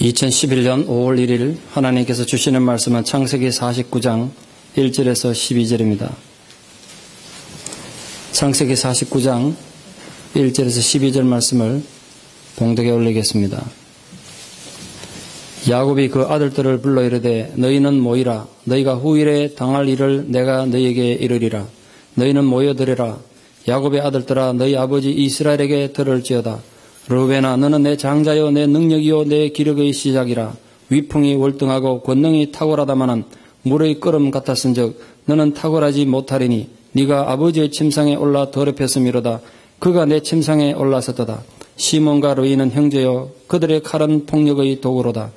2011년 5월 1일 하나님께서 주시는 말씀은 창세기 49장 1절에서 12절입니다. 창세기 49장 1절에서 12절 말씀을 봉독에 올리겠습니다. 야곱이 그 아들들을 불러 이르되 너희는 모이라. 너희가 후일에 당할 일을 내가 너희에게 이르리라. 너희는 모여들으라. 야곱의 아들들아 너희 아버지 이스라엘에게 들을지어다. 르우벤아 너는 내 장자요 내 능력이요 내 기력의 시작이라. 위풍이 월등하고 권능이 탁월하다마는 물의 끓음 같았은즉 너는 탁월하지 못하리니 네가 아버지의 침상에 올라 더럽혔음이로다. 그가 내 침상에 올라섰도다. 시몬과 르이는 형제요 그들의 칼은 폭력의 도구로다.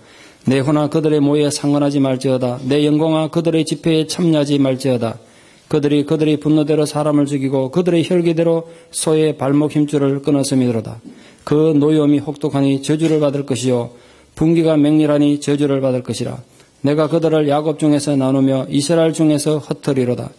내 호나 그들의 모에 상관하지 말지어다. 내 영광아 그들의 집회에 참여하지 말지어다. 그들이 분노대로 사람을 죽이고 그들의 혈기대로 소의 발목 힘줄을 끊었음이로다. 그 노여움이 혹독하니 저주를 받을 것이요 분기가 맹렬하니 저주를 받을 것이라. 내가 그들을 야곱 중에서 나누며 이스라엘 중에서 흩으리로다.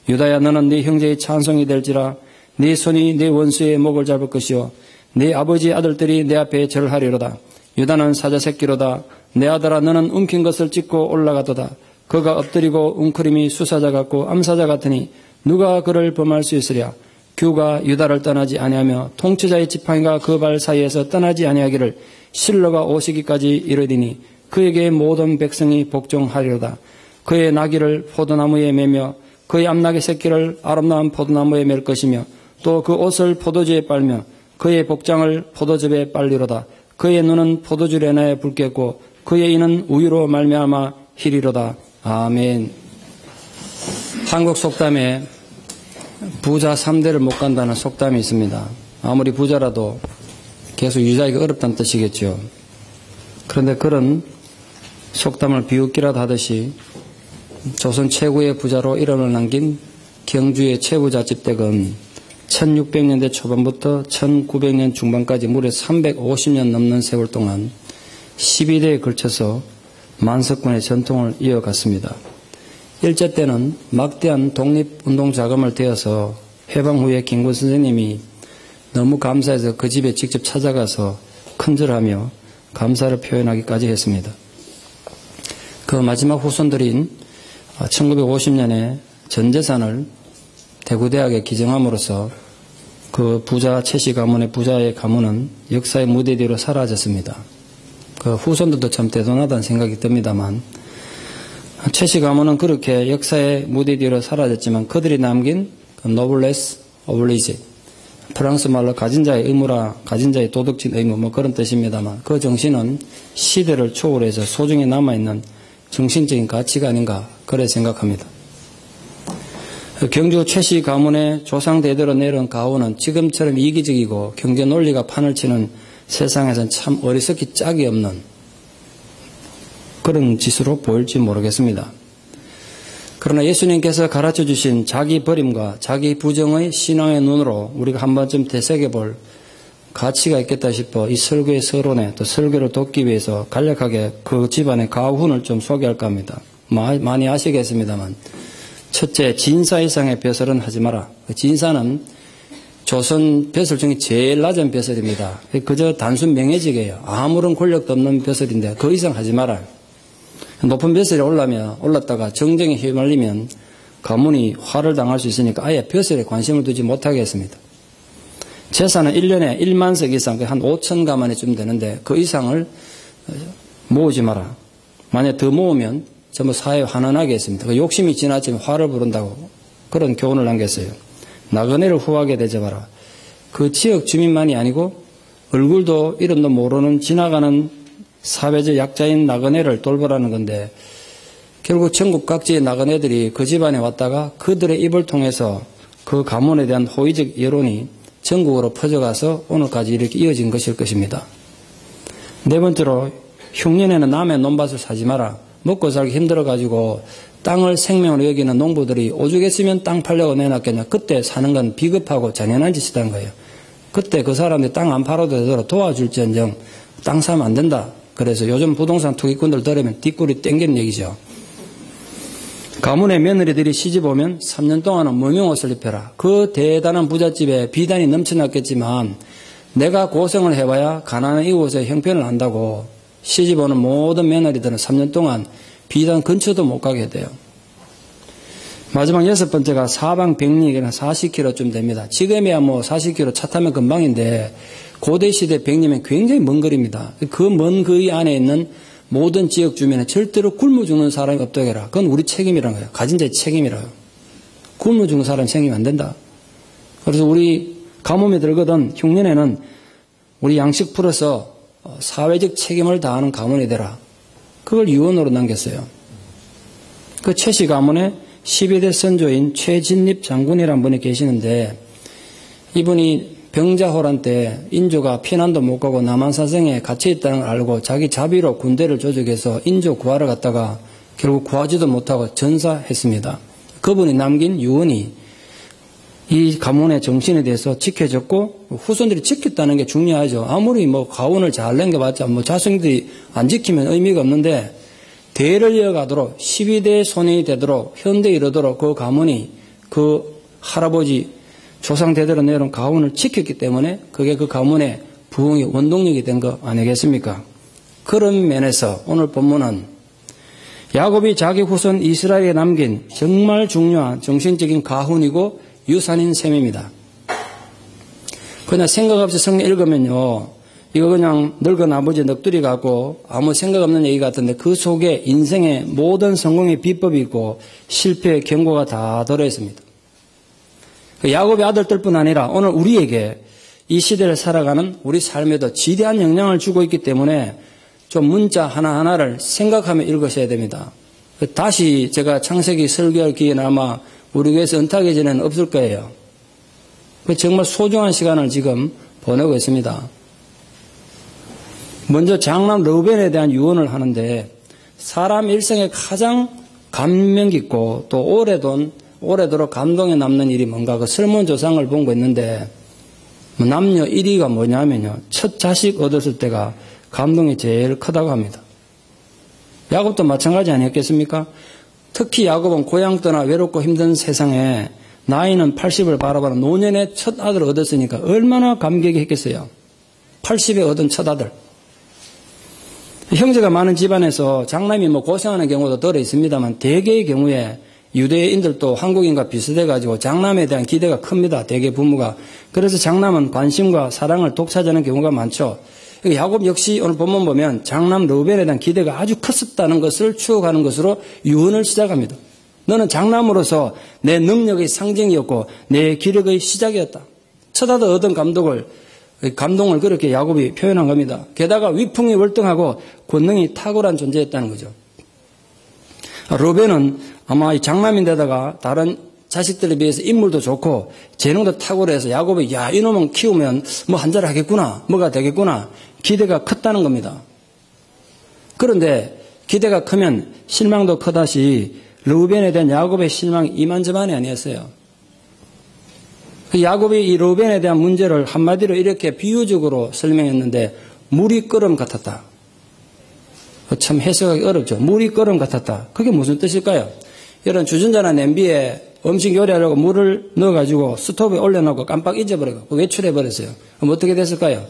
유다야 너는 네 형제의 찬송이 될지라. 네 손이 네 원수의 목을 잡을 것이요 네 아버지의 아들들이 내 앞에 절하리로다. 유다는 사자 새끼로다. 내 아들아 너는 움킨 것을 찢고 올라가도다. 그가 엎드리고 웅크림이 수사자 같고 암사자 같으니 누가 그를 범할 수 있으랴. 규가 유다를 떠나지 아니하며 통치자의 지팡이가 그 발 사이에서 떠나지 아니하기를 실로가 오시기까지 이르리니 그에게 모든 백성이 복종하리로다. 그의 나귀를 포도나무에 매며 그의 암나귀 새끼를 아름다운 포도나무에 맬 것이며 또 그 옷을 포도주에 빨며 그의 복장을 포도즙에 빨리로다. 그의 눈은 포도주 레나에 붉겠고 그의 이는 우유로 말미암아 희리로다. 아멘. 한국 속담에 부자 3대를 못 간다는 속담이 있습니다. 아무리 부자라도 계속 유지하기가 어렵다는 뜻이겠죠. 그런데 그런 속담을 비웃기라도 하듯이 조선 최고의 부자로 이름을 남긴 경주의 최부자 집댁은 1600년대 초반부터 1900년 중반까지 무려 350년 넘는 세월 동안 12대에 걸쳐서 만석군의 전통을 이어갔습니다. 일제 때는 막대한 독립운동 자금을 대어서 해방 후에 김구 선생님이 너무 감사해서 그 집에 직접 찾아가서 큰절하며 감사를 표현하기까지 했습니다. 그 마지막 후손들인 1950년에 전 재산을 대구대학에 기증함으로써 그 부자 최씨 가문의 부자의 가문은 역사의 무대 뒤로 사라졌습니다. 그 후손들도 참 대단하다는 생각이 듭니다만 최씨 가문은 그렇게 역사의 무대 뒤로 사라졌지만 그들이 남긴 그 노블레스 오블리지 프랑스 말로 가진 자의 의무라 가진 자의 도덕적 의무 뭐 그런 뜻입니다만 그 정신은 시대를 초월해서 소중히 남아있는 정신적인 가치가 아닌가 그래 생각합니다. 경주 최씨 가문의 조상 대대로 내려온 가훈은 지금처럼 이기적이고 경제 논리가 판을 치는 세상에서는 참 어리석기 짝이 없는 그런 짓으로 보일지 모르겠습니다. 그러나 예수님께서 가르쳐 주신 자기 버림과 자기 부정의 신앙의 눈으로 우리가 한 번쯤 되새겨볼 가치가 있겠다 싶어 이 설교의 서론에 또 설교를 돕기 위해서 간략하게 그 집안의 가훈을 좀 소개할까 합니다. 많이 아시겠습니다만 첫째, 진사 이상의 벼슬은 하지 마라. 진사는 조선 벼슬 중에 제일 낮은 벼슬입니다. 그저 단순 명예직이에요. 아무런 권력도 없는 벼슬인데 그 이상 하지 마라. 높은 벼슬에 올랐다가 정쟁에 휘말리면 가문이 화를 당할 수 있으니까 아예 벼슬에 관심을 두지 못하게 했습니다. 재산은 1년에 1만석 이상, 한 5천 가만이쯤 되는데 그 이상을 모으지 마라. 만약 더 모으면 전부 사회에 환원하게 했습니다. 욕심이 지나치면 화를 부른다고 그런 교훈을 남겼어요. 나그네를 후하게 대접하라. 그 지역 주민만이 아니고 얼굴도 이름도 모르는 지나가는 사회적 약자인 나그네를 돌보라는 건데 결국 전국 각지의 나그네들이 그 집안에 왔다가 그들의 입을 통해서 그 가문에 대한 호의적 여론이 전국으로 퍼져가서 오늘까지 이렇게 이어진 것일 것입니다. 네 번째로 흉년에는 남의 논밭을 사지 마라. 먹고 살기 힘들어가지고 땅을 생명으로 여기는 농부들이 오죽했으면 땅 팔려고 내놨겠냐. 그때 사는 건 비겁하고 잔인한 짓이라는 거예요. 그때 그 사람들이 땅 안 팔아도 되도록 도와줄지언정 땅 사면 안 된다. 그래서 요즘 부동산 투기꾼들 들으면 뒷골이 땡기는 얘기죠. 가문의 며느리들이 시집 오면 3년 동안은 무명옷을 입혀라. 그 대단한 부잣집에 비단이 넘쳐났겠지만 내가 고생을 해봐야 가난한 이웃의 형편을 안다고 시집 오는 모든 며느리들은 3년 동안 비단 근처도 못 가게 돼요. 마지막 6번째가 사방백리에게는 40km쯤 됩니다. 지금이야 뭐 40km 차 타면 금방인데 고대 시대 백리면 굉장히 먼 거리입니다. 그 먼 거리 안에 있는 모든 지역 주민은 절대로 굶어 죽는 사람이 없다고 해라. 그건 우리 책임이라는 거예요. 가진 자의 책임이라고. 굶어 죽는 사람 책임 안 된다. 그래서 우리 가뭄이 들거든 흉년에는 우리 양식 풀어서 사회적 책임을 다하는 가문이 되라. 그걸 유언으로 남겼어요. 그 최씨 가문에 12대 선조인 최진립 장군이라는 분이 계시는데 이분이 병자호란 때 인조가 피난도 못 가고 남한사성에 갇혀 있다는 걸 알고 자기 자비로 군대를 조직해서 인조 구하러 갔다가 결국 구하지도 못하고 전사했습니다. 그분이 남긴 유언이 이 가문의 정신에 대해서 지켜졌고 후손들이 지켰다는 게 중요하죠. 아무리 뭐 가훈을 잘 남겨봤자 뭐 자손들이 안 지키면 의미가 없는데 대를 이어가도록 12대 손이 되도록 현대에 이르도록 그 가문이 그 할아버지 조상 대대로 내려온 가훈을 지켰기 때문에 그게 그 가문의 부흥의 원동력이 된 거 아니겠습니까? 그런 면에서 오늘 본문은 야곱이 자기 후손 이스라엘에 남긴 정말 중요한 정신적인 가훈이고 유산인 셈입니다. 그냥 생각 없이 성경 읽으면요. 이거 그냥 늙은 아버지 넋두리 같고 아무 생각 없는 얘기 같은데 그 속에 인생의 모든 성공의 비법이 있고 실패의 경고가 다 들어있습니다. 야곱의 아들들뿐 아니라 오늘 우리에게 이 시대를 살아가는 우리 삶에도 지대한 영향을 주고 있기 때문에 좀 문자 하나하나를 생각하며 읽으셔야 됩니다. 다시 제가 창세기 설교할 기회는 아마 우리 교회에서 은퇴하기 전에는 없을 거예요. 정말 소중한 시간을 지금 보내고 있습니다. 먼저 장남 르우벤에 대한 유언을 하는데 사람 일생에 가장 감명 깊고 또 오래도록 감동에 남는 일이 뭔가 그 설문조사를 본 거 있는데 남녀 1위가 뭐냐면요. 첫 자식 얻었을 때가 감동이 제일 크다고 합니다. 야곱도 마찬가지 아니었겠습니까? 특히 야곱은 고향 떠나 외롭고 힘든 세상에 나이는 80을 바라보는 노년에 첫 아들을 얻었으니까 얼마나 감격이 했겠어요. 80에 얻은 첫 아들. 형제가 많은 집안에서 장남이 뭐 고생하는 경우도 덜어 있습니다만 대개의 경우에 유대인들도 한국인과 비슷해가지고 장남에 대한 기대가 큽니다. 대개 부모가. 그래서 장남은 관심과 사랑을 독차지하는 경우가 많죠. 야곱 역시 오늘 본문 보면 장남 르우벤에 대한 기대가 아주 컸었다는 것을 추억하는 것으로 유언을 시작합니다. 너는 장남으로서 내 능력의 상징이었고 내 기력의 시작이었다. 첫 아들 얻은 감동을 그렇게 야곱이 표현한 겁니다. 게다가 위풍이 월등하고 권능이 탁월한 존재였다는 거죠. 르우벤은 아마 이 장남인데다가 다른 자식들에 비해서 인물도 좋고 재능도 탁월해서 야곱이 야 이놈은 키우면 뭐 한자를 하겠구나 뭐가 되겠구나 기대가 컸다는 겁니다. 그런데 기대가 크면 실망도 크다시 르우벤에 대한 야곱의 실망이 이만저만이 아니었어요. 그 야곱이 이 르우벤에 대한 문제를 한마디로 이렇게 비유적으로 설명했는데 물이 끓음 같았다. 참 해석하기 어렵죠. 물이 끓음 같았다. 그게 무슨 뜻일까요? 이런 주전자나 냄비에 음식 요리하려고 물을 넣어가지고 스토브에 올려놓고 깜빡 잊어버리고 외출해버렸어요. 그럼 어떻게 됐을까요?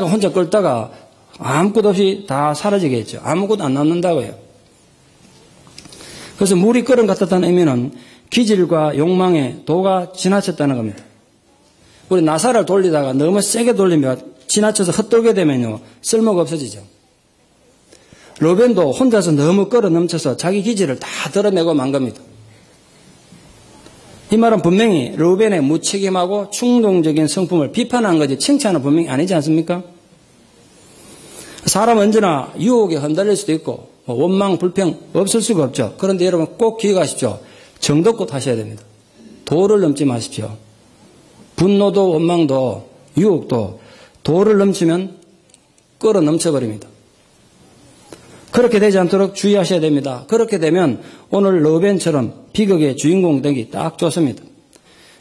혼자 끓다가 아무것도 없이 다 사라지겠죠. 아무것도 안 남는다고요. 그래서 물이 끓음 같았다는 의미는 기질과 욕망에 도가 지나쳤다는 겁니다. 우리 나사를 돌리다가 너무 세게 돌리면 지나쳐서 헛돌게 되면요 쓸모가 없어지죠. 르우벤도 혼자서 너무 끌어 넘쳐서 자기 기질을 다 드러내고 만 겁니다. 이 말은 분명히 르우벤의 무책임하고 충동적인 성품을 비판한 거지 칭찬은 분명히 아니지 않습니까? 사람은 언제나 유혹에 흔들릴 수도 있고 원망, 불평 없을 수가 없죠. 그런데 여러분 꼭 기억하십시오. 정도껏 하셔야 됩니다. 도를 넘지 마십시오. 분노도 원망도 유혹도 도를 넘치면 끌어 넘쳐버립니다. 그렇게 되지 않도록 주의하셔야 됩니다. 그렇게 되면 오늘 르우벤처럼 비극의 주인공 되기 딱 좋습니다.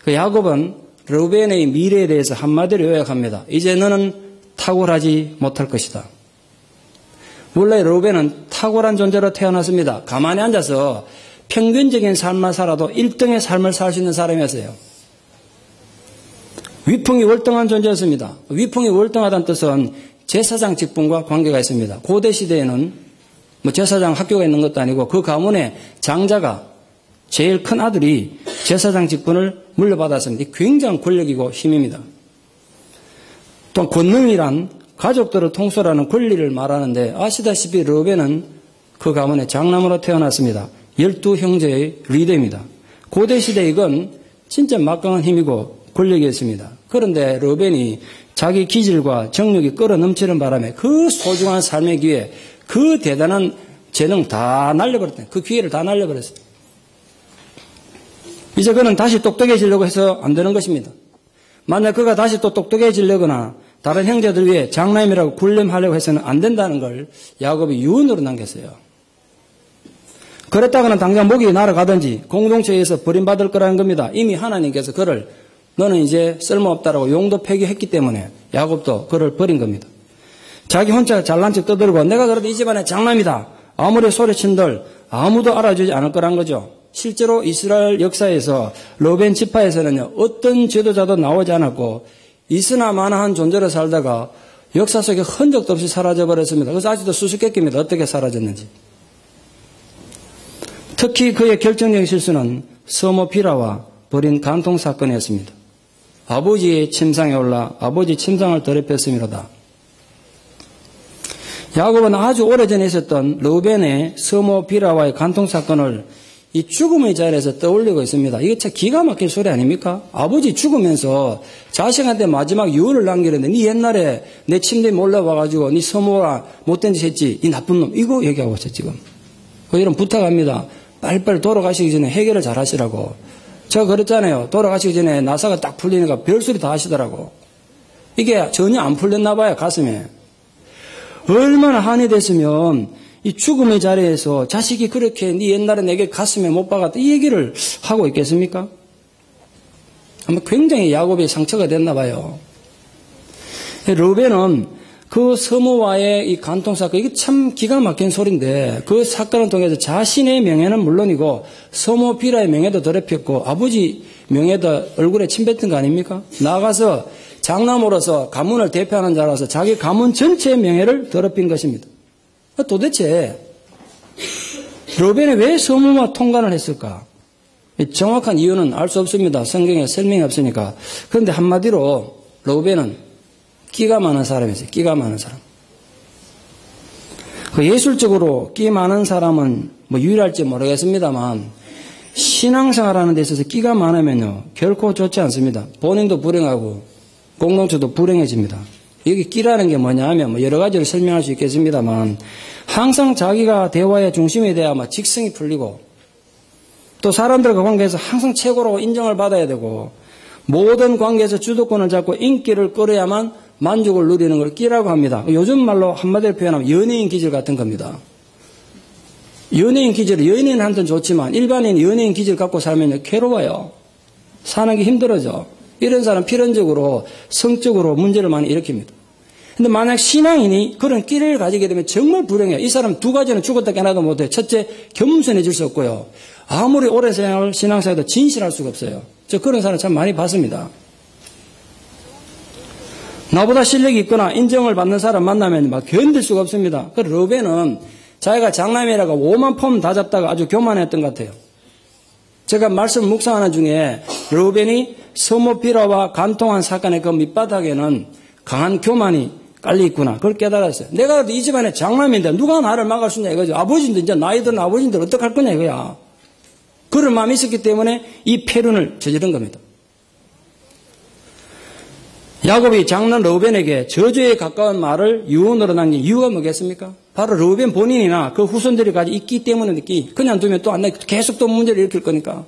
그 야곱은 르우벤의 미래에 대해서 한마디로 요약합니다. 이제 너는 탁월하지 못할 것이다. 원래 르우벤은 탁월한 존재로 태어났습니다. 가만히 앉아서 평균적인 삶을 살아도 1등의 삶을 살 수 있는 사람이었어요. 위풍이 월등한 존재였습니다. 위풍이 월등하다는 뜻은 제사장 직분과 관계가 있습니다. 고대 시대에는 뭐 제사장 학교가 있는 것도 아니고 그 가문의 장자가 제일 큰 아들이 제사장 직분을 물려받았습니다. 굉장한 권력이고 힘입니다. 또 권능이란 가족들을 통솔하는 권리를 말하는데 아시다시피 르우벤은 그 가문의 장남으로 태어났습니다. 12형제의 리더입니다. 고대 시대 이건 진짜 막강한 힘이고 권력이었습니다. 그런데 르우벤이 자기 기질과 정력이 끌어넘치는 바람에 그 소중한 삶의 기회, 그 대단한 재능 다 날려버렸다. 그 기회를 다 날려버렸어요. 이제 그는 다시 똑똑해지려고 해서 안 되는 것입니다. 만약 그가 다시 또 똑똑해지려거나 다른 형제들 위해 장남이라고 군림하려고 해서는 안 된다는 걸 야곱이 유언으로 남겼어요. 그랬다가는 당장 목이 날아가든지 공동체에서 버림받을 거라는 겁니다. 이미 하나님께서 그를 너는 이제 쓸모없다라고 용도 폐기했기 때문에 야곱도 그를 버린 겁니다. 자기 혼자 잘난 척 떠들고 내가 그래도 이 집안의 장남이다. 아무리 소리친들 아무도 알아주지 않을 거란 거죠. 실제로 이스라엘 역사에서 르우벤 지파에서는요, 어떤 지도자도 나오지 않았고 있으나마나한 존재로 살다가 역사 속에 흔적도 없이 사라져버렸습니다. 그래서 아직도 수수께끼입니다. 어떻게 사라졌는지. 특히 그의 결정적인 실수는 서모 비라와 벌인 간통 사건이었습니다. 아버지의 침상에 올라 아버지 침상을 더럽혔음이로다. 야곱은 아주 오래전에 있었던 르우벤의 서모 비라와의 간통 사건을 이 죽음의 자리에서 떠올리고 있습니다. 이게 참 기가 막힌 소리 아닙니까? 아버지 죽으면서 자식한테 마지막 유언을 남기는데 네 옛날에 내 침대에 몰려와가지고 네 서모가 못된 짓 했지 이 나쁜 놈 이거 얘기하고 있어요 지금. 이런 부탁합니다. 빨리빨리 돌아가시기 전에 해결을 잘 하시라고. 제가 그랬잖아요. 돌아가시기 전에 나사가 딱 풀리니까 별소리 다 하시더라고. 이게 전혀 안 풀렸나 봐요 가슴에. 얼마나 한이 됐으면 이 죽음의 자리에서 자식이 그렇게 네 옛날에 내게 가슴에 못 박았다 이 얘기를 하고 있겠습니까? 아마 굉장히 야곱의 상처가 됐나 봐요. 르우벤은 그 서모와의 이 간통 사건 이게 참 기가 막힌 소리인데 그 사건을 통해서 자신의 명예는 물론이고 서모 비라의 명예도 더럽혔고 아버지 명예도 얼굴에 침 뱉은 거 아닙니까? 나가서 장남으로서 가문을 대표하는 자라서 자기 가문 전체의 명예를 더럽힌 것입니다. 도대체 르우벤이 왜 서모와 통관을 했을까? 정확한 이유는 알 수 없습니다. 성경에 설명이 없으니까. 그런데 한마디로 르우벤은 끼가 많은 사람이었어요. 끼가 많은 사람. 예술적으로 끼 많은 사람은 뭐 유일할지 모르겠습니다만 신앙생활하는 데 있어서 끼가 많으면요 결코 좋지 않습니다. 본인도 불행하고 공동체도 불행해집니다. 여기 끼라는 게 뭐냐 하면 뭐 여러 가지를 설명할 수 있겠습니다만 항상 자기가 대화의 중심에 대해 아마 직성이 풀리고 또 사람들과 관계에서 항상 최고로 인정을 받아야 되고 모든 관계에서 주도권을 잡고 인기를 끌어야만 만족을 누리는 걸 끼라고 합니다. 요즘 말로 한마디로 표현하면 연예인 기질 같은 겁니다. 연예인 기질, 연예인한테는 좋지만 일반인 연예인 기질 갖고 살면 괴로워요. 사는 게 힘들어져. 이런 사람 필연적으로 성적으로 문제를 많이 일으킵니다. 근데 만약 신앙인이 그런 끼를 가지게 되면 정말 불행해요. 이 사람 두 가지는 죽었다 깨나도 못해. 첫째, 겸손해질 수 없고요. 아무리 오래 신앙생활도 진실할 수가 없어요. 저 그런 사람 참 많이 봤습니다. 나보다 실력이 있거나 인정을 받는 사람 만나면 막 견딜 수가 없습니다. 그 르우벤은 자기가 장남이라고 오만 폼 다 잡다가 아주 교만했던 것 같아요. 제가 말씀 묵상하는 중에 르우벤이 서모 비라와 간통한 사건의 그 밑바닥에는 강한 교만이 깔려 있구나. 그걸 깨달았어요. 내가 이 집안의 장남인데 누가 나를 막을 수 있냐 이거죠. 아버지인데 이제 나이 든 아버지인데 어떡할 거냐 이거야. 그런 마음이 있었기 때문에 이 패륜을 저지른 겁니다. 야곱이 장남 르우벤에게 저주에 가까운 말을 유언으로 남긴 이유가 뭐겠습니까? 바로 르우벤 본인이나 그 후손들이 가지고 있기 때문에 그냥 두면 또 안 돼. 계속 또 문제를 일으킬 거니까.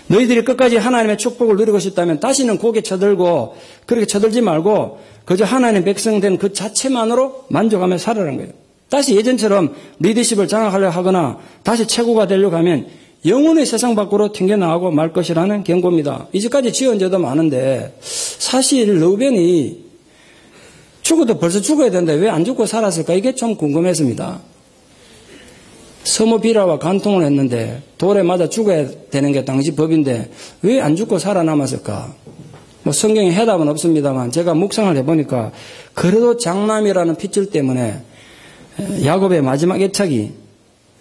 너희들이 끝까지 하나님의 축복을 누리고 싶다면 다시는 고개 쳐들고 그렇게 쳐들지 말고 그저 하나님의 백성 된 그 자체만으로 만족하며 살아라는 거예요. 다시 예전처럼 리더십을 장악하려고 하거나 다시 최고가 되려고 하면 영원히 세상 밖으로 튕겨나가고 말 것이라는 경고입니다. 이제까지 지은 죄도 많은데 사실 르우벤이 죽어도 벌써 죽어야 되는데 왜 안 죽고 살았을까? 이게 좀 궁금했습니다. 서모 비라와 간통을 했는데 돌에 맞아 죽어야 되는 게 당시 법인데 왜 안 죽고 살아남았을까? 뭐 성경에 해답은 없습니다만 제가 묵상을 해보니까 그래도 장남이라는 핏줄 때문에 야곱의 마지막 애착이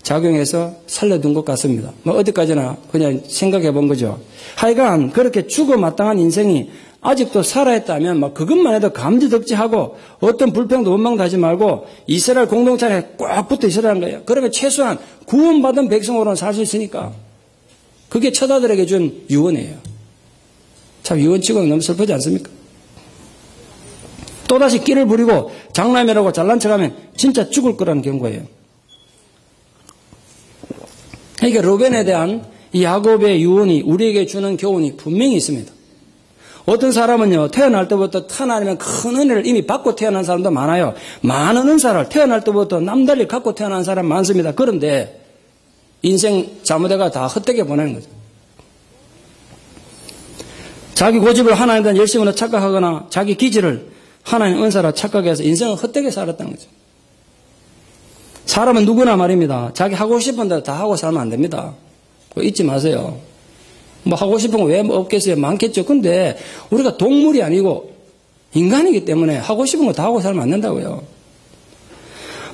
작용해서 살려둔 것 같습니다. 뭐 어디까지나 그냥 생각해 본 거죠. 하여간 그렇게 죽어 마땅한 인생이 아직도 살아있다면 막 그것만 해도 감지덕지하고 어떤 불평도 원망도 하지 말고 이스라엘 공동체에 꽉 붙어 있으라는 거예요. 그러면 최소한 구원받은 백성으로는 살 수 있으니까. 그게 처자들에게 준 유언이에요. 참 유언치고는 너무 슬프지 않습니까? 또다시 끼를 부리고 장남이라고 잘난 척하면 진짜 죽을 거라는 경고예요. 그러니까 르벤에 대한 이 야곱의 유언이 우리에게 주는 교훈이 분명히 있습니다. 어떤 사람은요, 태어날 때부터 하나님의 큰 은혜를 이미 받고 태어난 사람도 많아요. 많은 은사를 태어날 때부터 남달리 갖고 태어난 사람 많습니다. 그런데 인생 잘못해가 다 헛되게 보내는 거죠. 자기 고집을 하나님에 대한 열심으로 착각하거나 자기 기질을 하나님 은사로 착각해서 인생을 헛되게 살았다는 거죠. 사람은 누구나 말입니다. 자기 하고 싶은 대로 다 하고 살면 안 됩니다. 그거 잊지 마세요. 뭐 하고 싶은 거 왜 없겠어요? 많겠죠. 근데 우리가 동물이 아니고 인간이기 때문에 하고 싶은 거 다 하고 살면 안 된다고요.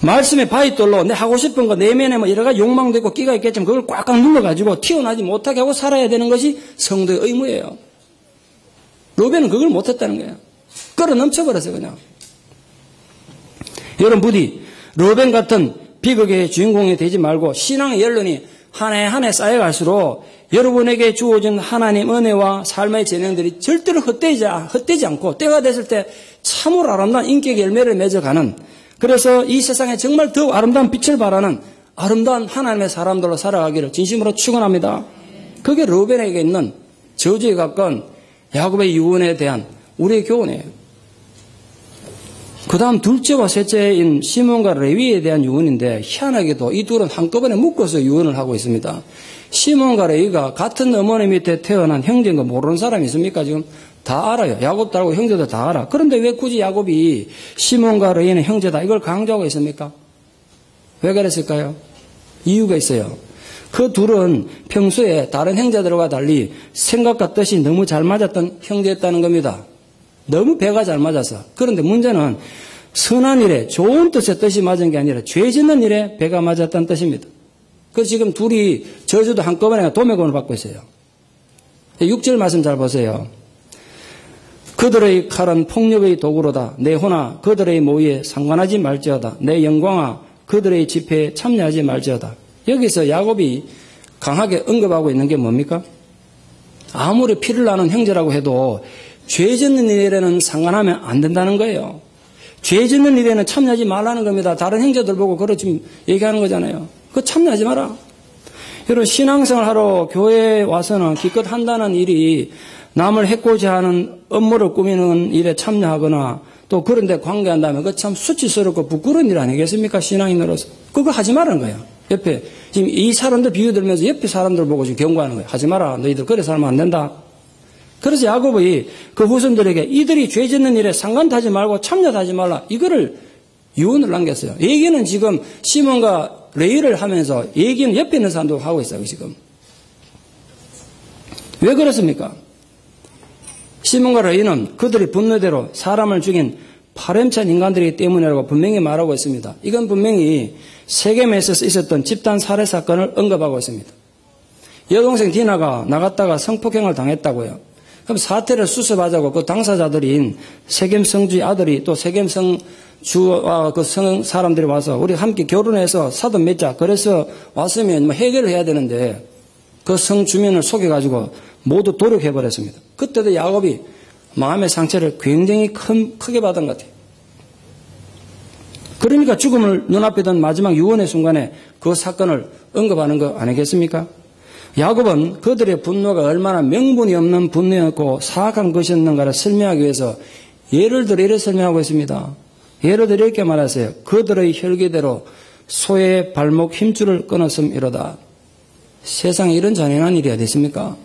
말씀의 바위돌로 내 하고 싶은 거 내면에 뭐 여러 가지 욕망도 있고 끼가 있겠지만 그걸 꽉꽉 눌러가지고 튀어나지 못하게 하고 살아야 되는 것이 성도의 의무예요. 르벤은 그걸 못했다는 거예요. 끌어 넘쳐버렸어요, 그냥. 여러분 부디 르벤 같은 비극의 주인공이 되지 말고 신앙의 연륜이 한 해 한 해 쌓여갈수록 여러분에게 주어진 하나님 은혜와 삶의 재능들이 절대로 헛되지 않고 때가 됐을 때 참으로 아름다운 인격의 열매를 맺어가는, 그래서 이 세상에 정말 더 아름다운 빛을 발하는 아름다운 하나님의 사람들로 살아가기를 진심으로 축원합니다. 그게 르벤에게 있는 저주에 가까운 야곱의 유언에 대한 우리의 교훈이에요. 그 다음 둘째와 셋째인 시몬과 레위에 대한 유언인데 희한하게도 이 둘은 한꺼번에 묶어서 유언을 하고 있습니다. 시몬과 레위가 같은 어머니 밑에 태어난 형제인 거 모르는 사람이 있습니까? 지금 다 알아요. 야곱도 알고 형제도 다 알아. 그런데 왜 굳이 야곱이 시몬과 레위는 형제다 이걸 강조하고 있습니까? 왜 그랬을까요? 이유가 있어요. 그 둘은 평소에 다른 형제들과 달리 생각과 뜻이 너무 잘 맞았던 형제였다는 겁니다. 너무 배가 잘 맞아서. 그런데 문제는 선한 일에 좋은 뜻의 뜻이 맞은 게 아니라 죄 짓는 일에 배가 맞았다는 뜻입니다. 그래서 지금 둘이 저주도 한꺼번에 도매금을 받고 있어요. 6절 말씀 잘 보세요. 그들의 칼은 폭력의 도구로다. 내 호나 그들의 모의에 상관하지 말지어다. 내 영광아 그들의 집회에 참여하지 말지어다. 여기서 야곱이 강하게 언급하고 있는 게 뭡니까? 아무리 피를 나는 형제라고 해도 죄 짓는 일에는 상관하면 안 된다는 거예요. 죄 짓는 일에는 참여하지 말라는 겁니다. 다른 형제들 보고 그렇게 얘기하는 거잖아요. 그거 참여하지 마라. 여러분 신앙생활 하러 교회에 와서는 기껏 한다는 일이 남을 해코지 하는 업무를 꾸미는 일에 참여하거나 또 그런 데 관계한다면 그거 참 수치스럽고 부끄러운 일 아니겠습니까? 신앙인으로서. 그거 하지 말라는 거예요. 옆에 지금 이 사람들 비유 들면서 옆에 사람들 보고 지금 경고하는 거예요. 하지 마라. 너희들 그래 살면 안 된다. 그래서 야곱이 그 후손들에게 이들이 죄 짓는 일에 상관도 하지 말고 참여도 하지 말라. 이거를 유언을 남겼어요. 얘기는 지금 시몬과 레위를 하면서 얘기는 옆에 있는 사람도 하고 있어요. 지금. 왜 그렇습니까? 시몬과 레위는 그들의 분노대로 사람을 죽인 파렴치한 인간들이기 때문이라고 분명히 말하고 있습니다. 이건 분명히 세겜에서 있었던 집단 살해 사건을 언급하고 있습니다. 여동생 디나가 나갔다가 성폭행을 당했다고요. 그럼 사태를 수습하자고 그 당사자들인 세겜 성주의 아들이 또 세겜 성주와 그 성 사람들이 와서 우리 함께 결혼해서 사돈 맺자. 그래서 왔으면 뭐 해결을 해야 되는데 그 성 주민을 속여가지고 모두 도륙해버렸습니다. 그때도 야곱이 마음의 상처를 굉장히 크게 받은 것 같아요. 그러니까 죽음을 눈앞에 둔 마지막 유언의 순간에 그 사건을 언급하는 거 아니겠습니까? 야곱은 그들의 분노가 얼마나 명분이 없는 분노였고 사악한 것이었는가를 설명하기 위해서 예를 들어 이렇게 설명하고 있습니다. 예를 들어 이렇게 말하세요. 그들의 혈기대로 소의 발목 힘줄을 끊었음 이러다. 세상에 이런 잔인한 일이 어디 있습니까?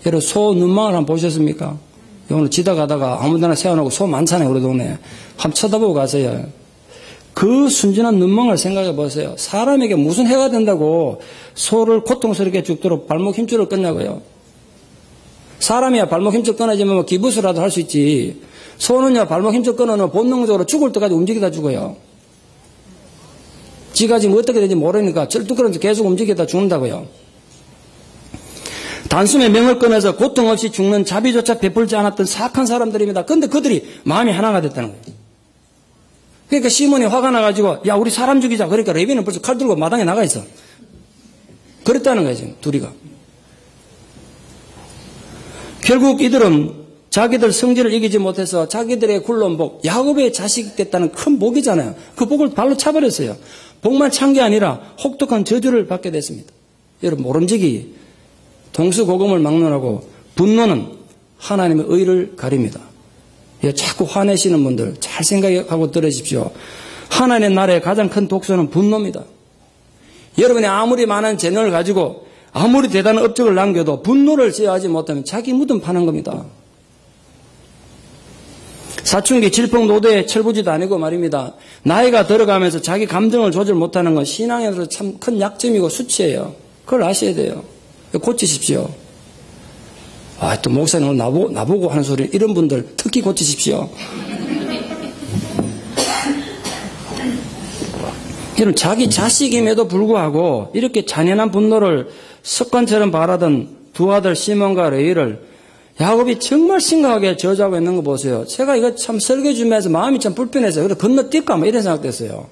여러분 소 눈망울 한번 보셨습니까? 오늘 지나가다가 아무데나 세워놓고 소 많잖아요. 우리 동네에. 한번 쳐다보고 가세요. 그 순진한 눈망울 생각해 보세요. 사람에게 무슨 해가 된다고 소를 고통스럽게 죽도록 발목 힘줄을 끊냐고요. 사람이야 발목 힘껏 끊어지면 뭐 기부스라도 할 수 있지. 소는요 발목 힘껏 끊어놓으면 본능적으로 죽을 때까지 움직이다 죽어요. 지가 지금 어떻게 되는지 모르니까 절뚝거리면서 계속 움직이다 죽는다고요. 단숨에 명을 끊어서 고통 없이 죽는 자비조차 베풀지 않았던 사악한 사람들입니다. 그런데 그들이 마음이 하나가 됐다는 거예요. 그러니까 시몬이 화가 나가지고 야 우리 사람 죽이자. 그러니까 레위는 벌써 칼 들고 마당에 나가 있어. 그랬다는 거예요 지금 둘이가. 결국 이들은 자기들 성질을 이기지 못해서 자기들의 굴러온 복, 야곱의 자식 됐다는 큰 복이잖아요. 그 복을 발로 차버렸어요. 복만 찬 게 아니라 혹독한 저주를 받게 됐습니다. 여러분 모름지기 동수고금을 막론하고 분노는 하나님의 의를 가립니다. 자꾸 화내시는 분들 잘 생각하고 들으십시오. 하나님의 나라의 가장 큰 독소는 분노입니다. 여러분이 아무리 많은 재능을 가지고 아무리 대단한 업적을 남겨도 분노를 제어하지 못하면 자기 무덤 파는 겁니다. 사춘기 질풍노도의 철부지도 아니고 말입니다. 나이가 들어가면서 자기 감정을 조절 못하는 건 신앙에서 참 큰 약점이고 수치예요. 그걸 아셔야 돼요. 고치십시오. 또 목사님 나보고 하는 소리 이런 분들 특히 고치십시오. 이런 자기 자식임에도 불구하고 이렇게 잔인한 분노를 습관처럼 바라던 두 아들 시몬과 레위를 야곱이 정말 심각하게 저주하고 있는 거 보세요. 제가 이거 참 설교 주면서 마음이 참 불편해서요. 그래서 건너뛸까 뭐 이런 생각됐어요.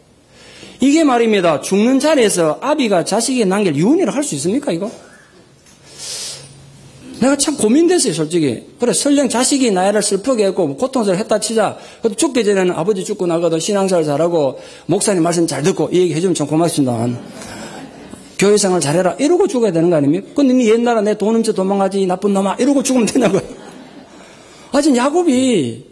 이게 말입니다. 죽는 자리에서 아비가 자식에게 남길 유언이라 할 수 있습니까 이거? 내가 참 고민됐어요 솔직히. 그래 설령 자식이 나이를 슬프게 했고 고통스러워 했다 치자. 그래도 죽기 전에는 아버지 죽고 나가도 신앙생활 잘하고 목사님 말씀 잘 듣고 이 얘기 해주면 참 고맙습니다. 교회생활 잘해라 이러고 죽어야 되는 거 아닙니까? 근데 니 옛날에 내 돈 훔쳐 도망가지 나쁜 놈아 이러고 죽으면 되냐고요. 지금 야곱이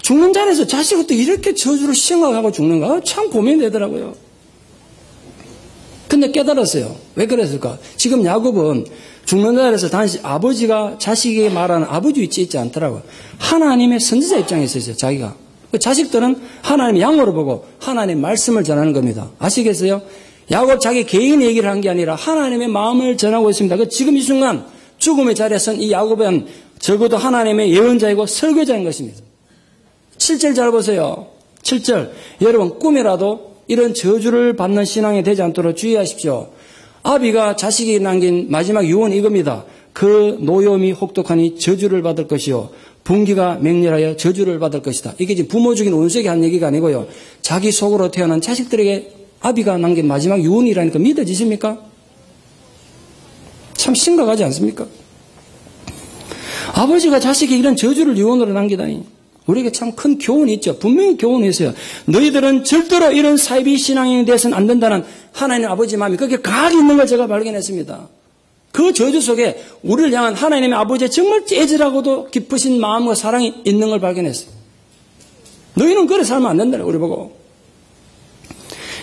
죽는 자리에서 자식을 또 이렇게 저주를 시행하고 죽는가? 참 고민되더라고요. 근데 깨달았어요. 왜 그랬을까? 지금 야곱은 죽는 자리에서 단지 아버지가 자식에게 말하는 아버지 위치에 있지 않더라고요. 하나님의 선지자 입장에 있었어요. 자기가. 자식들은 하나님의 양으로 보고 하나님의 말씀을 전하는 겁니다. 아시겠어요? 야곱 자기 개인 얘기를 한 게 아니라 하나님의 마음을 전하고 있습니다. 지금 이 순간 죽음의 자리에 선 이 야곱은 적어도 하나님의 예언자이고 설교자인 것입니다. 7절 잘 보세요. 7절. 여러분 꿈이라도 이런 저주를 받는 신앙이 되지 않도록 주의하십시오. 아비가 자식이 남긴 마지막 유언이 이겁니다. 그 노염이 혹독하니 저주를 받을 것이요 분기가 맹렬하여 저주를 받을 것이다. 이게 지금 부모 죽인 온수에게 한 얘기가 아니고요. 자기 속으로 태어난 자식들에게 아비가 남긴 마지막 유언이라니까 믿어지십니까? 참 심각하지 않습니까? 아버지가 자식이 이런 저주를 유언으로 남기다니 우리에게 참 큰 교훈이 있죠. 분명히 교훈이 있어요. 너희들은 절대로 이런 사이비 신앙인이 되어서는 안 된다는 하나님 아버지 마음이 그렇게 강하게 있는 걸 제가 발견했습니다. 그 저주 속에 우리를 향한 하나님의 아버지의 정말 째질하고도 깊으신 마음과 사랑이 있는 걸 발견했어요. 너희는 그래 살면 안 된다 우리 보고.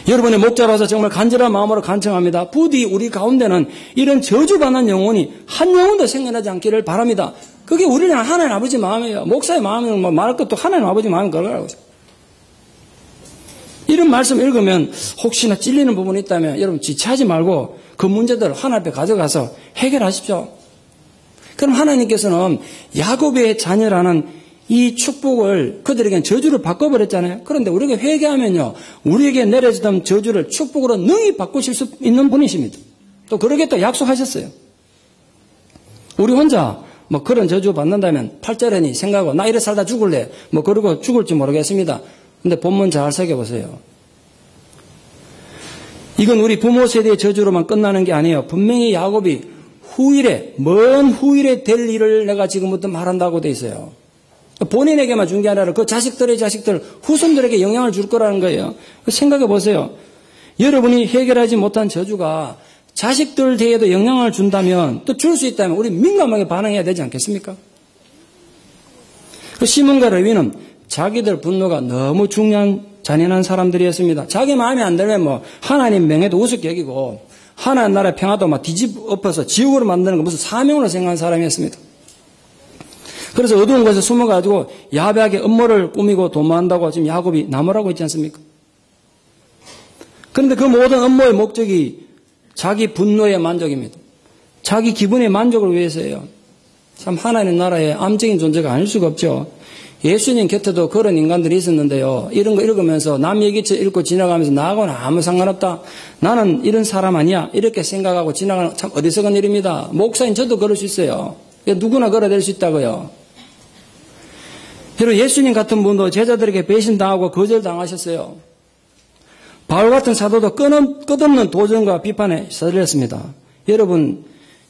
여러분의 목자로서 정말 간절한 마음으로 간청합니다. 부디 우리 가운데는 이런 저주받는 영혼이 한 영혼도 생겨나지 않기를 바랍니다. 그게 우리를 향한 하나님 아버지 마음이에요. 목사의 마음은 뭐 말할 것도 하나님 아버지 마음인 거라고. 이런 말씀 읽으면 혹시나 찔리는 부분이 있다면 여러분 지체하지 말고 그 문제들을 하나님 앞에 가져가서 해결하십시오. 그럼 하나님께서는 야곱의 자녀라는 이 축복을 그들에게는 저주를 바꿔버렸잖아요. 그런데 우리가 회개하면요. 우리에게 내려지던 저주를 축복으로 능히 바꾸실 수 있는 분이십니다. 또 그러게 또 약속하셨어요. 우리 혼자 뭐 그런 저주 받는다면 8절에니 생각하고 나 이래 살다 죽을래 뭐 그러고 죽을지 모르겠습니다. 근데 본문 잘 새겨보세요. 이건 우리 부모 세대의 저주로만 끝나는 게 아니에요. 분명히 야곱이 후일에 먼 후일에 될 일을 내가 지금부터 말한다고 돼 있어요. 본인에게만 준 게 아니라 그 자식들의 자식들 후손들에게 영향을 줄 거라는 거예요. 생각해 보세요. 여러분이 해결하지 못한 저주가 자식들 대에도 영향을 준다면 또 줄 수 있다면 우리 민감하게 반응해야 되지 않겠습니까? 그 시몬과 레위는 자기들 분노가 너무 중요한 잔인한 사람들이었습니다. 자기 마음에 안 들면 뭐 하나님 명예도 우습게 여기고 하나님 나라의 평화도 막 뒤집어서 지옥으로 만드는 거 무슨 사명으로 생각하는 사람이었습니다. 그래서 어두운 곳에 숨어가지고 야베하게 음모를 꾸미고 도모한다고 지금 야곱이 나무라고 있지 않습니까? 그런데 그 모든 음모의 목적이 자기 분노의 만족입니다. 자기 기분의 만족을 위해서예요. 참 하나님 나라의 암적인 존재가 아닐 수가 없죠. 예수님 곁에도 그런 인간들이 있었는데요. 이런 거 읽으면서 남 얘기처럼 읽고 지나가면서 나하고는 아무 상관없다. 나는 이런 사람 아니야. 이렇게 생각하고 지나가는 참 어리석은 일입니다. 목사인 저도 그럴 수 있어요. 누구나 그래 될 수 있다고요. 여러분 예수님 같은 분도 제자들에게 배신당하고 거절당하셨어요. 바울 같은 사도도 끝없는 도전과 비판에 시달렸습니다. 여러분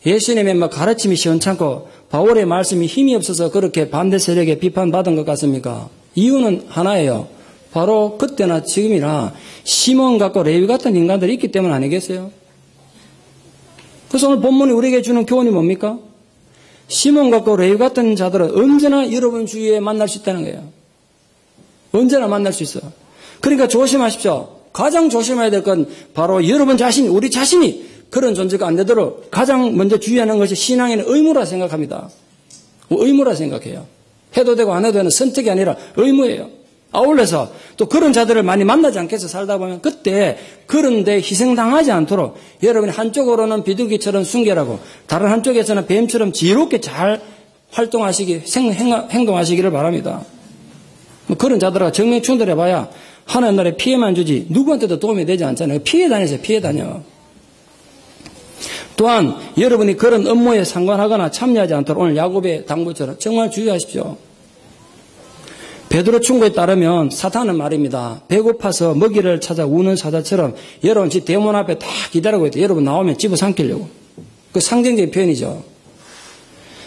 예수님의 가르침이 시원찮고 바울의 말씀이 힘이 없어서 그렇게 반대 세력에 비판받은 것 같습니까? 이유는 하나예요. 바로 그때나 지금이나 시몬 같고 레위 같은 인간들이 있기 때문 아니겠어요? 그래서 오늘 본문이 우리에게 주는 교훈이 뭡니까? 시몬 같고 레위 같은 자들은 언제나 여러분 주위에 만날 수 있다는 거예요. 언제나 만날 수 있어요. 그러니까 조심하십시오. 가장 조심해야 될 건 바로 여러분 자신, 우리 자신이 그런 존재가 안 되도록 가장 먼저 주의하는 것이 신앙에는 의무라 생각합니다. 의무라 생각해요. 해도 되고 안 해도 되는 선택이 아니라 의무예요. 아울러서 또 그런 자들을 많이 만나지 않겠어 살다 보면 그때 그런데 희생당하지 않도록 여러분이 한쪽으로는 비둘기처럼 순결하고 다른 한쪽에서는 뱀처럼 지혜롭게 잘 행동하시기를 바랍니다. 그런 자들과 정면 충돌해봐야 하나님 나라에 피해만 주지 누구한테도 도움이 되지 않잖아요. 피해 다니세요. 피해 다녀. 또한 여러분이 그런 업무에 상관하거나 참여하지 않도록 오늘 야곱의 당부처럼 정말 주의하십시오. 베드로 충고에 따르면 사탄은 말입니다. 배고파서 먹이를 찾아 우는 사자처럼 여러분 집 대문 앞에 다 기다리고 있대. 여러분 나오면 집어삼키려고. 그 상징적인 표현이죠.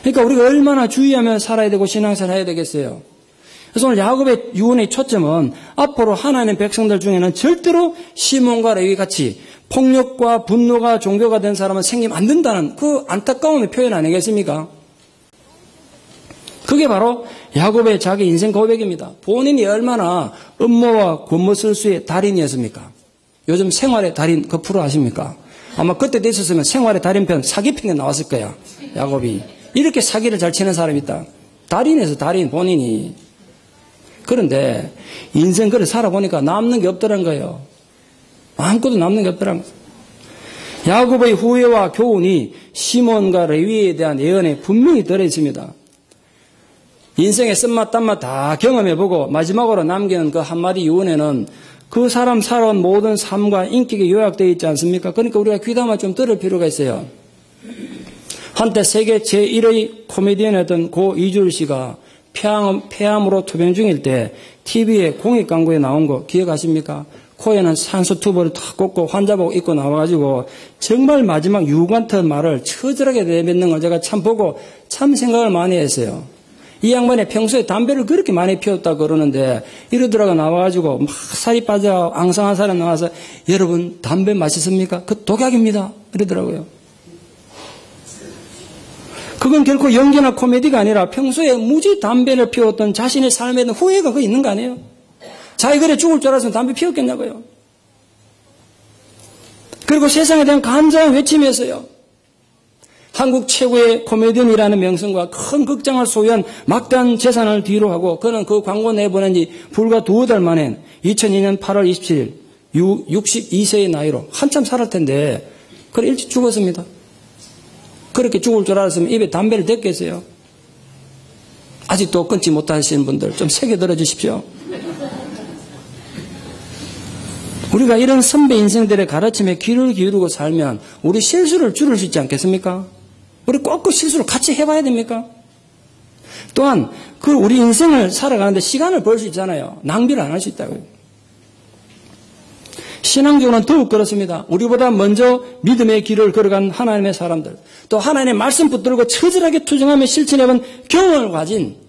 그러니까 우리가 얼마나 주의하며 살아야 되고 신앙생활 해야 되겠어요. 그래서 오늘 야곱의 유언의 초점은 앞으로 하나님 백성들 중에는 절대로 시몬과 레위 같이 폭력과 분노가 종교가 된 사람은 생기면 안 된다는 그 안타까움의 표현 아니겠습니까? 그게 바로 야곱의 자기 인생 고백입니다. 본인이 얼마나 음모와 권모술수의 달인이었습니까? 요즘 생활의 달인 그 프로 아십니까? 아마 그때도 있었으면 생활의 달인편 사기편에 나왔을 거야. 야곱이. 이렇게 사기를 잘 치는 사람이 있다. 달인에서 달인 본인이. 그런데 인생 그래 살아보니까 남는 게 없더란 거예요. 아무것도 남는 게 없더란 거예요. 야곱의 후회와 교훈이 시몬과 레위에 대한 예언에 분명히 들어있습니다. 인생의 쓴맛 단맛 다 경험해보고 마지막으로 남기는 그 한마디 유언에는 그 사람 살아온 모든 삶과 인격이 요약되어 있지 않습니까? 그러니까 우리가 귀담아 좀 들을 필요가 있어요. 한때 세계 제1의 코미디언이었던 고 이주일 씨가 폐암으로 투병 중일 때 TV에 공익 광고에 나온 거 기억하십니까? 코에는 산소 튜브를 탁 꽂고 환자복 입고 나와가지고 정말 마지막 유관터 말을 처절하게 내뱉는 걸 제가 참 보고 참 생각을 많이 했어요. 이 양반이 평소에 담배를 그렇게 많이 피웠다고 그러는데 이러더라고 나와가지고 막 살이 빠져 앙상한 사람 나와서 여러분 담배 마셨습니까? 그 독약입니다. 이러더라고요. 그건 결코 연기나 코미디가 아니라 평소에 무지 담배를 피웠던 자신의 삶에 대한 후회가 그 있는 거 아니에요? 자기 그래 죽을 줄 알았으면 담배 피웠겠냐고요. 그리고 세상에 대한 간절한 외침이었어요. 한국 최고의 코미디언이라는 명성과 큰 극장을 소유한 막대한 재산을 뒤로 하고 그는 그 광고 내보낸 지 불과 2달 만에 2002년 8월 27일 62세의 나이로 한참 살았을 텐데 그래 일찍 죽었습니다. 그렇게 죽을 줄 알았으면 입에 담배를 댔겠어요. 아직도 끊지 못하시는 분들 좀 새겨 들어주십시오. 우리가 이런 선배 인생들의 가르침에 귀를 기울이고 살면 우리 실수를 줄일 수 있지 않겠습니까? 우리 꼭 그 실수를 같이 해봐야 됩니까? 또한 그 우리 인생을 살아가는데 시간을 벌 수 있잖아요. 낭비를 안 할 수 있다고요. 신앙적으로는 더욱 그렇습니다. 우리보다 먼저 믿음의 길을 걸어간 하나님의 사람들, 또 하나님의 말씀 붙들고 처절하게 투쟁하며 실천해본